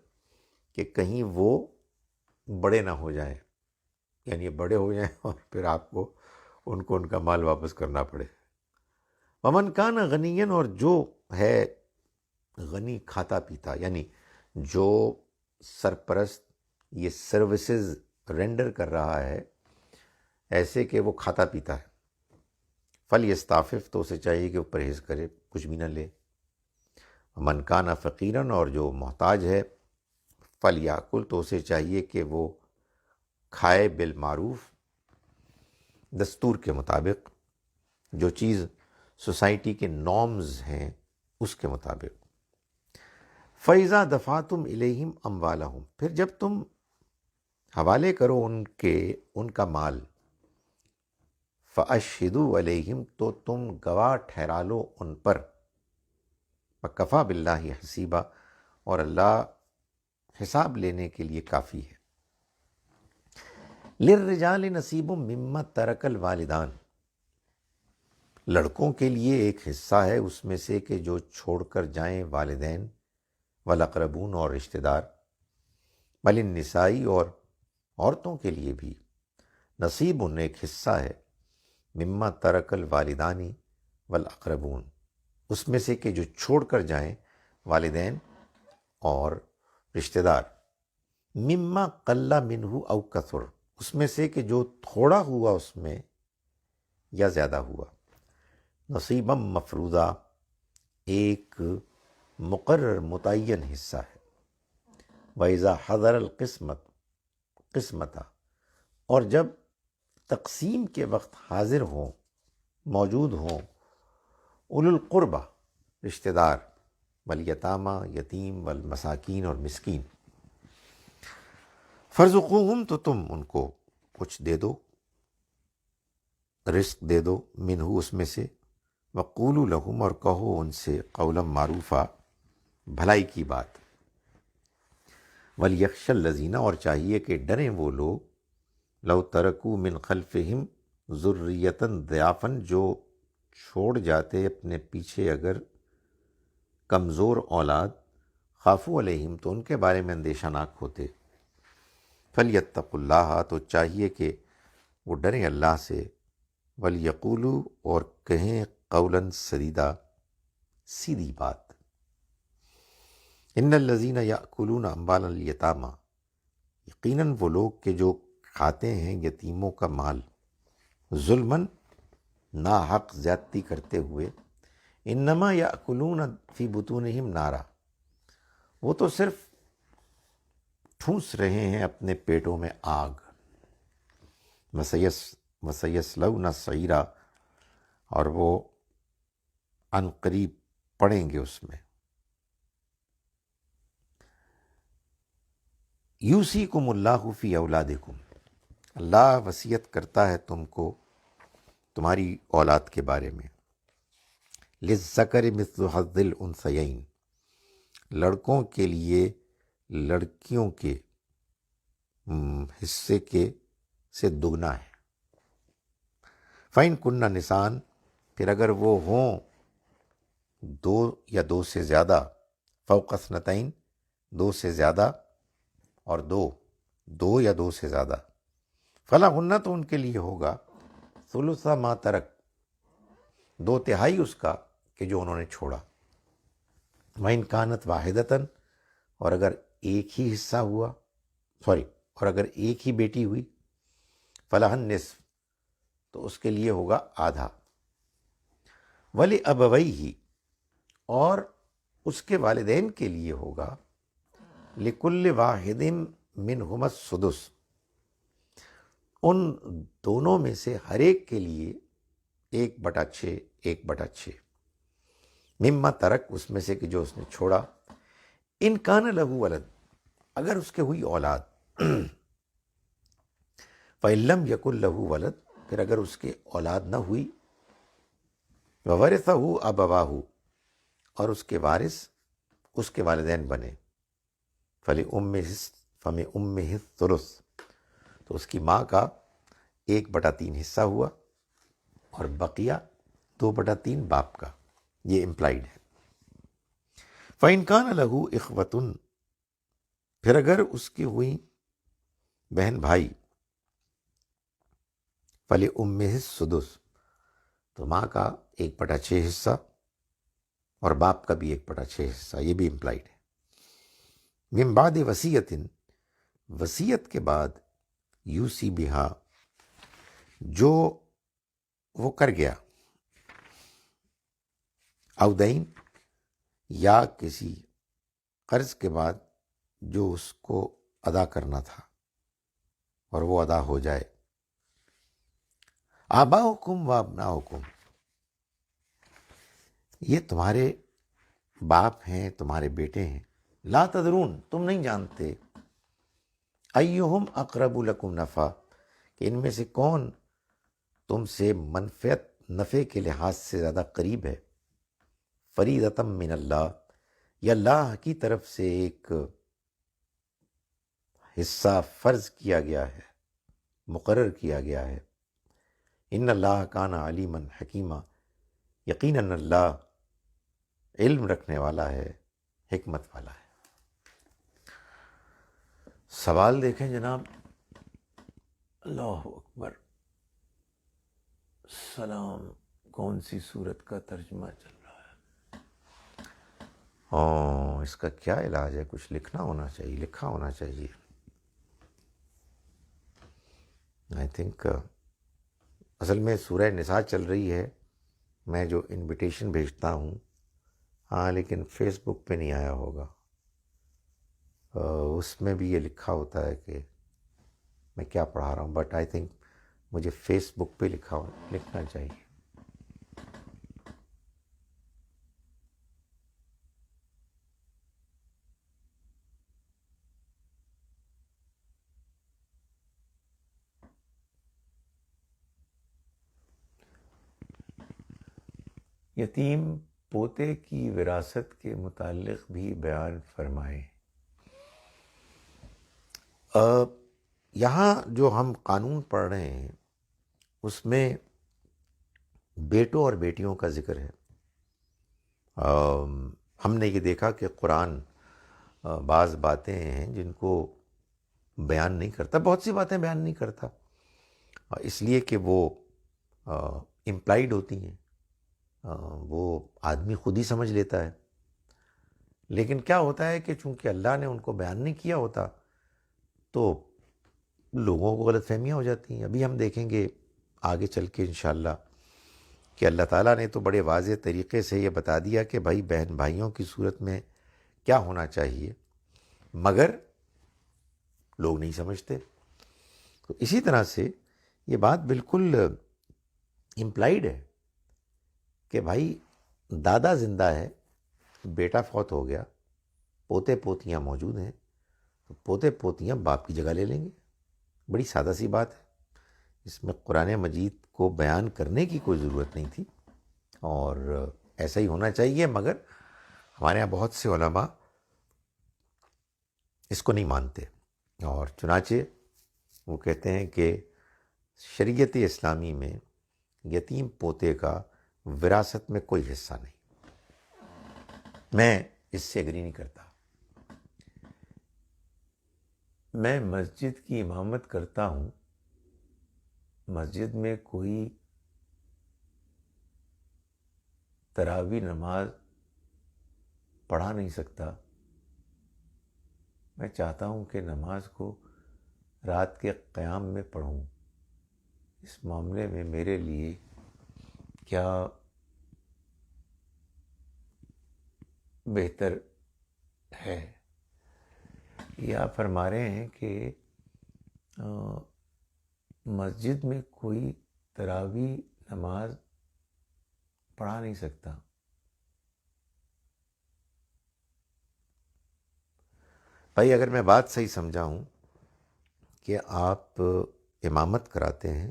کہ کہیں وہ بڑے نہ ہو جائیں، یعنی یہ بڑے ہو جائیں اور پھر آپ کو ان کا مال واپس کرنا پڑے۔ ومن کان غنیًا، اور جو ہے غنی، کھاتا پیتا، یعنی جو سرپرست یہ سروسز رینڈر کر رہا ہے ایسے کہ وہ کھاتا پیتا ہے، فلیستعفف، تو اسے چاہیے کہ وہ پرہیز کرے، کچھ بھی نہ لے۔ من کان فقیراً، اور جو محتاج ہے، فلیاکل، تو اسے چاہیے کہ وہ کھائے، بالمعروف، دستور کے مطابق، جو چیز سوسائٹی کے نارمز ہیں اس کے مطابق۔ فَإِذَا دَفَعْتُمْ إِلَيْهِمْ أَمْوَالَهُمْ، پھر جب تم حوالے کرو ان کا مال، فَأَشْهِدُوا عَلَيْهِمْ، تو تم گواہ ٹھہرا لو ان پر، وَكَفَى بِاللَّهِ حَسِيبًا، اور اللہ حساب لینے کے لیے کافی ہے۔ لِلرِّجَالِ نَصِيبٌ مِّمَّا تَرَكَ الْوَالِدَانِ، لڑکوں کے لیے ایک حصہ ہے اس میں سے کہ جو چھوڑ کر جائیں والدین، والاقربون، اور رشتہ دار، وَلِلنِّسَاءِ، اور عورتوں کے لیے بھی، نصیب، ایک حصہ ہے، مما ترک الوالدانی والاقربون، اس میں سے کہ جو چھوڑ کر جائیں والدین اور رشتہ دار، مما قل منہ او کثر، اس میں سے کہ جو تھوڑا ہوا اس میں یا زیادہ ہوا، نصیبا مفروضہ، ایک مقرر متعین حصہ ہے، وَإِذَا حَضَرَ الْقِسْمَةَ، اور جب تقسیم کے وقت حاضر ہوں، موجود ہوں، اولو القربہ، رشتہ دار، والیتامى، یتیم، والمساکین، اور مسکین، فارزقوہم، تو تم ان کو کچھ دے دو، رزق دے دو، منہو اس میں سے، وقولوا لہم اور کہو ان سے، قولا معروفا بھلائی کی بات، ولیخشى الذین اور چاہیے کہ ڈریں وہ لوگ، لو ترکوا من خلفہم ذریۃ ضعافا جو چھوڑ جاتے اپنے پیچھے اگر کمزور اولاد، خافوا علیہم تو ان کے بارے میں اندیشہ ناک ہوتے، فلیتقوا اللہ تو چاہیے کہ وہ ڈریں اللہ سے، ولیقولوا اور کہیں قولا سدیدا سیدھی بات، ان الذین یأکلون اموال الیتامی یقیناً وہ لوگ کہ جو کھاتے ہیں یتیموں کا مال، ظلماً ناحق زیادتی کرتے ہوئے، انما یأکلون فی بطونہم نارا وہ تو صرف ٹھونس رہے ہیں اپنے پیٹوں میں آگ، وسیصلون سعیرا اور وہ عن قریب پڑیں گے اس میں، یوصیکم اللہ فی اولادکم اللہ وصیت کرتا ہے تم کو تمہاری اولاد کے بارے میں، للذکر مثل حظ الانثیین لڑکوں کے لیے لڑکیوں کے حصے کے سے دگنا ہے، فَإِن كُنَّ نسان پھر اگر وہ ہوں دو یا دو سے زیادہ، فوق اثنتین دو سے زیادہ، اور دو یا دو سے زیادہ، فلہن تو ان کے لیے ہوگا ثلث ما ترک دو تہائی اس کا کہ جو انہوں نے چھوڑا، وَإِن كَانَتْ وَاحِدَةً اور اگر ایک ہی حصہ ہوا، اور اگر ایک ہی بیٹی ہوئی، فلہا النصف تو اس کے لیے ہوگا آدھا، وَلِأَبَوَيْهِ اور اس کے والدین کے لیے ہوگا، لِكُلِّ وَاحِدٍ مِّنْهُمَا السُّدُسُ ان دونوں میں سے ہر ایک کے لیے 1/6 مما ترک اس میں سے کہ جو اس نے چھوڑا، ان کان لہو ولد اگر اس کے ہوئی اولاد، فَإِن لَّمْ يَكُن لَّهُ ولد پھر اگر اس کے اولاد نہ ہوئی، وَوَرِثَهُ أَبَوَاهُ اور اس کے وارث اس کے والدین بنے، فَلِأُمِّهِ الثُّلُثُ تو اس کی ماں کا 1/3 حصہ ہوا، اور بقیہ 2/3 باپ کا، یہ امپلائیڈ ہے، فَإِن كَانَ لَهُ إِخْوَةٌ پھر اگر اس کی ہوئی بہن بھائی، فَلِأُمِّهِ السُّدُسُ تو ماں کا 1/6 حصہ اور باپ کا بھی 1/6 حصہ، یہ بھی امپلائیڈ ہے، من بعد وصیت وصیت کے بعد، یوسی بہا جو وہ کر گیا، او دین یا کسی قرض کے بعد جو اس کو ادا کرنا تھا اور وہ ادا ہو جائے، آباؤکم و ابناؤکم یہ تمہارے باپ ہیں تمہارے بیٹے ہیں، لا تدرون تم نہیں جانتے، ایہم اقرب لکم نفع کہ ان میں سے کون تم سے منفعت نفع کے لحاظ سے زیادہ قریب ہے، فریضۃ من اللہ یا اللہ کی طرف سے ایک حصہ فرض کیا گیا ہے، مقرر کیا گیا ہے، ان اللہ کان علیما حکیما یقیناً اللہ علم رکھنے والا ہے، حکمت والا ہے۔ سوال دیکھیں جناب، اللہ اکبر، سلام کون سی صورت کا ترجمہ چل رہا ہے؟ اس کا کیا علاج ہے؟ کچھ لکھا ہونا چاہیے، آئی تھنک اصل میں سورہ نساء چل رہی ہے، میں جو انویٹیشن بھیجتا ہوں، ہاں لیکن فیس بک پہ نہیں آیا ہوگا، اس میں بھی یہ لکھا ہوتا ہے کہ میں کیا پڑھا رہا ہوں، بٹ آئی تھنک مجھے فیس بک پہ لکھنا چاہیے۔ یتیم پوتے کی وراثت کے متعلق بھی بیان فرمائیں۔ یہاں جو ہم قانون پڑھ رہے ہیں اس میں بیٹوں اور بیٹیوں کا ذکر ہے۔ ہم نے یہ دیکھا کہ قرآن بعض باتیں ہیں جن کو بیان نہیں کرتا، بہت سی باتیں بیان نہیں کرتا، اس لیے کہ وہ امپلائیڈ ہوتی ہیں، وہ آدمی خود ہی سمجھ لیتا ہے۔ لیکن کیا ہوتا ہے کہ چونکہ اللہ نے ان کو بیان نہیں کیا ہوتا تو لوگوں کو غلط فہمیاں ہو جاتی ہیں۔ ابھی ہم دیکھیں گے آگے چل کے انشاءاللہ کہ اللہ تعالیٰ نے تو بڑے واضح طریقے سے یہ بتا دیا کہ بھائی بہن بھائیوں کی صورت میں کیا ہونا چاہیے، مگر لوگ نہیں سمجھتے۔ تو اسی طرح سے یہ بات بالکل امپلائیڈ ہے کہ بھائی دادا زندہ ہے، بیٹا فوت ہو گیا، پوتے پوتیاں موجود ہیں، تو پوتے پوتیاں باپ کی جگہ لے لیں گے۔ بڑی سادہ سی بات ہے، اس میں قرآن مجید کو بیان کرنے کی کوئی ضرورت نہیں تھی، اور ایسا ہی ہونا چاہیے، مگر ہمارے یہاں بہت سے علماء اس کو نہیں مانتے، اور چنانچہ وہ کہتے ہیں کہ شریعت اسلامی میں یتیم پوتے کا وراثت میں کوئی حصہ نہیں۔ میں اس سے ایگری نہیں کرتا۔ میں مسجد کی امامت کرتا ہوں، مسجد میں کوئی تراویح نماز پڑھا نہیں سکتا، میں چاہتا ہوں کہ نماز کو رات کے قیام میں پڑھوں۔ اس معاملے میں میرے لیے کیا بہتر ہے؟ یہ آپ فرما رہے ہیں کہ مسجد میں کوئی تراویح نماز پڑھا نہیں سکتا۔ بھائی اگر میں بات صحیح سمجھا ہوں کہ آپ امامت کراتے ہیں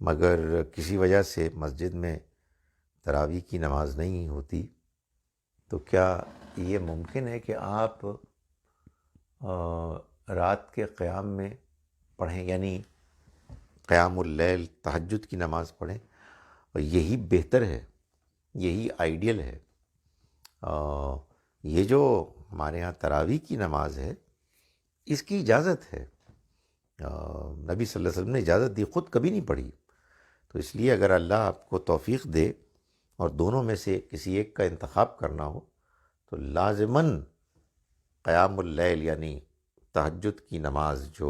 مگر کسی وجہ سے مسجد میں تراویح کی نماز نہیں ہوتی، تو کیا یہ ممکن ہے کہ آپ رات کے قیام میں پڑھیں، یعنی قیام اللیل تہجد کی نماز پڑھیں؟ اور یہی بہتر ہے، یہی آئیڈیل ہے۔ یہ جو ہمارے ہاں تراویح کی نماز ہے اس کی اجازت ہے، نبی صلی اللہ علیہ وسلم نے اجازت دی، خود کبھی نہیں پڑھی۔ تو اس لیے اگر اللہ آپ کو توفیق دے اور دونوں میں سے کسی ایک کا انتخاب کرنا ہو تو لازماً قیام اللیل یعنی تہجد کی نماز جو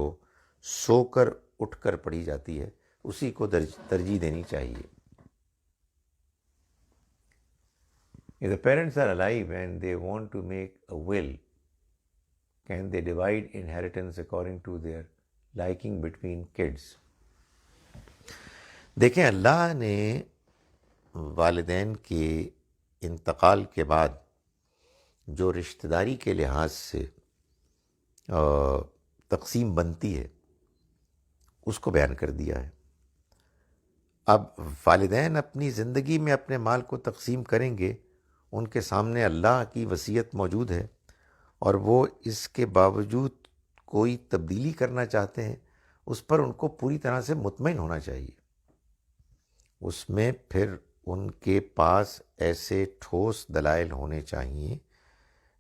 سو کر اٹھ کر پڑھی جاتی ہے اسی کو ترجیح دینی چاہیے۔ If the parents are alive and they want to make a will, can they divide inheritance according to their liking between kids? دیکھیں اللہ نے والدین کے انتقال کے بعد جو رشتہ داری کے لحاظ سے تقسیم بنتی ہے اس کو بیان کر دیا ہے۔ اب والدین اپنی زندگی میں اپنے مال کو تقسیم کریں گے، ان کے سامنے اللہ کی وصیت موجود ہے، اور وہ اس کے باوجود کوئی تبدیلی کرنا چاہتے ہیں، اس پر ان کو پوری طرح سے مطمئن ہونا چاہیے۔ اس میں پھر ان کے پاس ایسے ٹھوس دلائل ہونے چاہیے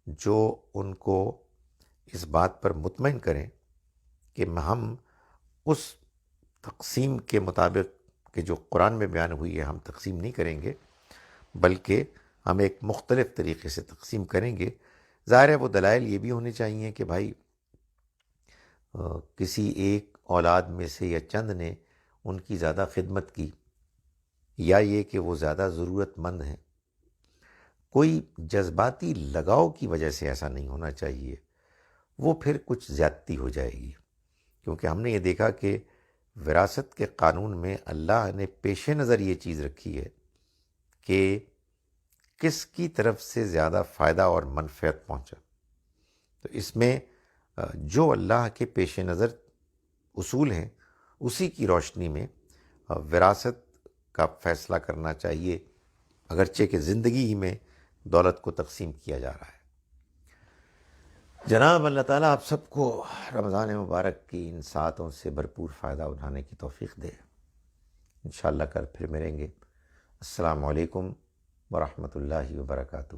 جو ان کو اس بات پر مطمئن کریں کہ ہم اس تقسیم کے مطابق کہ جو قرآن میں بیان ہوئی ہے ہم تقسیم نہیں کریں گے، بلکہ ہم ایک مختلف طریقے سے تقسیم کریں گے۔ ظاہر ہے وہ دلائل یہ بھی ہونے چاہیے کہ بھائی کسی ایک اولاد میں سے یا چند نے ان کی زیادہ خدمت کی، یا یہ کہ وہ زیادہ ضرورت مند ہیں۔ کوئی جذباتی لگاؤ کی وجہ سے ایسا نہیں ہونا چاہیے، وہ پھر کچھ زیادتی ہو جائے گی، کیونکہ ہم نے یہ دیکھا کہ وراثت کے قانون میں اللہ نے پیش نظر یہ چیز رکھی ہے کہ کس کی طرف سے زیادہ فائدہ اور منفعت پہنچا۔ تو اس میں جو اللہ کے پیش نظر اصول ہیں اسی کی روشنی میں وراثت کا فیصلہ کرنا چاہیے اگرچہ کہ زندگی ہی میں دولت کو تقسیم کیا جا رہا ہے۔ جناب اللہ تعالیٰ آپ سب کو رمضان مبارک کی ان ساعتوں سے بھرپور فائدہ اٹھانے کی توفیق دے۔ انشاءاللہ کل پھر ملیں گے۔ السلام علیکم ورحمۃ اللہ وبرکاتہ۔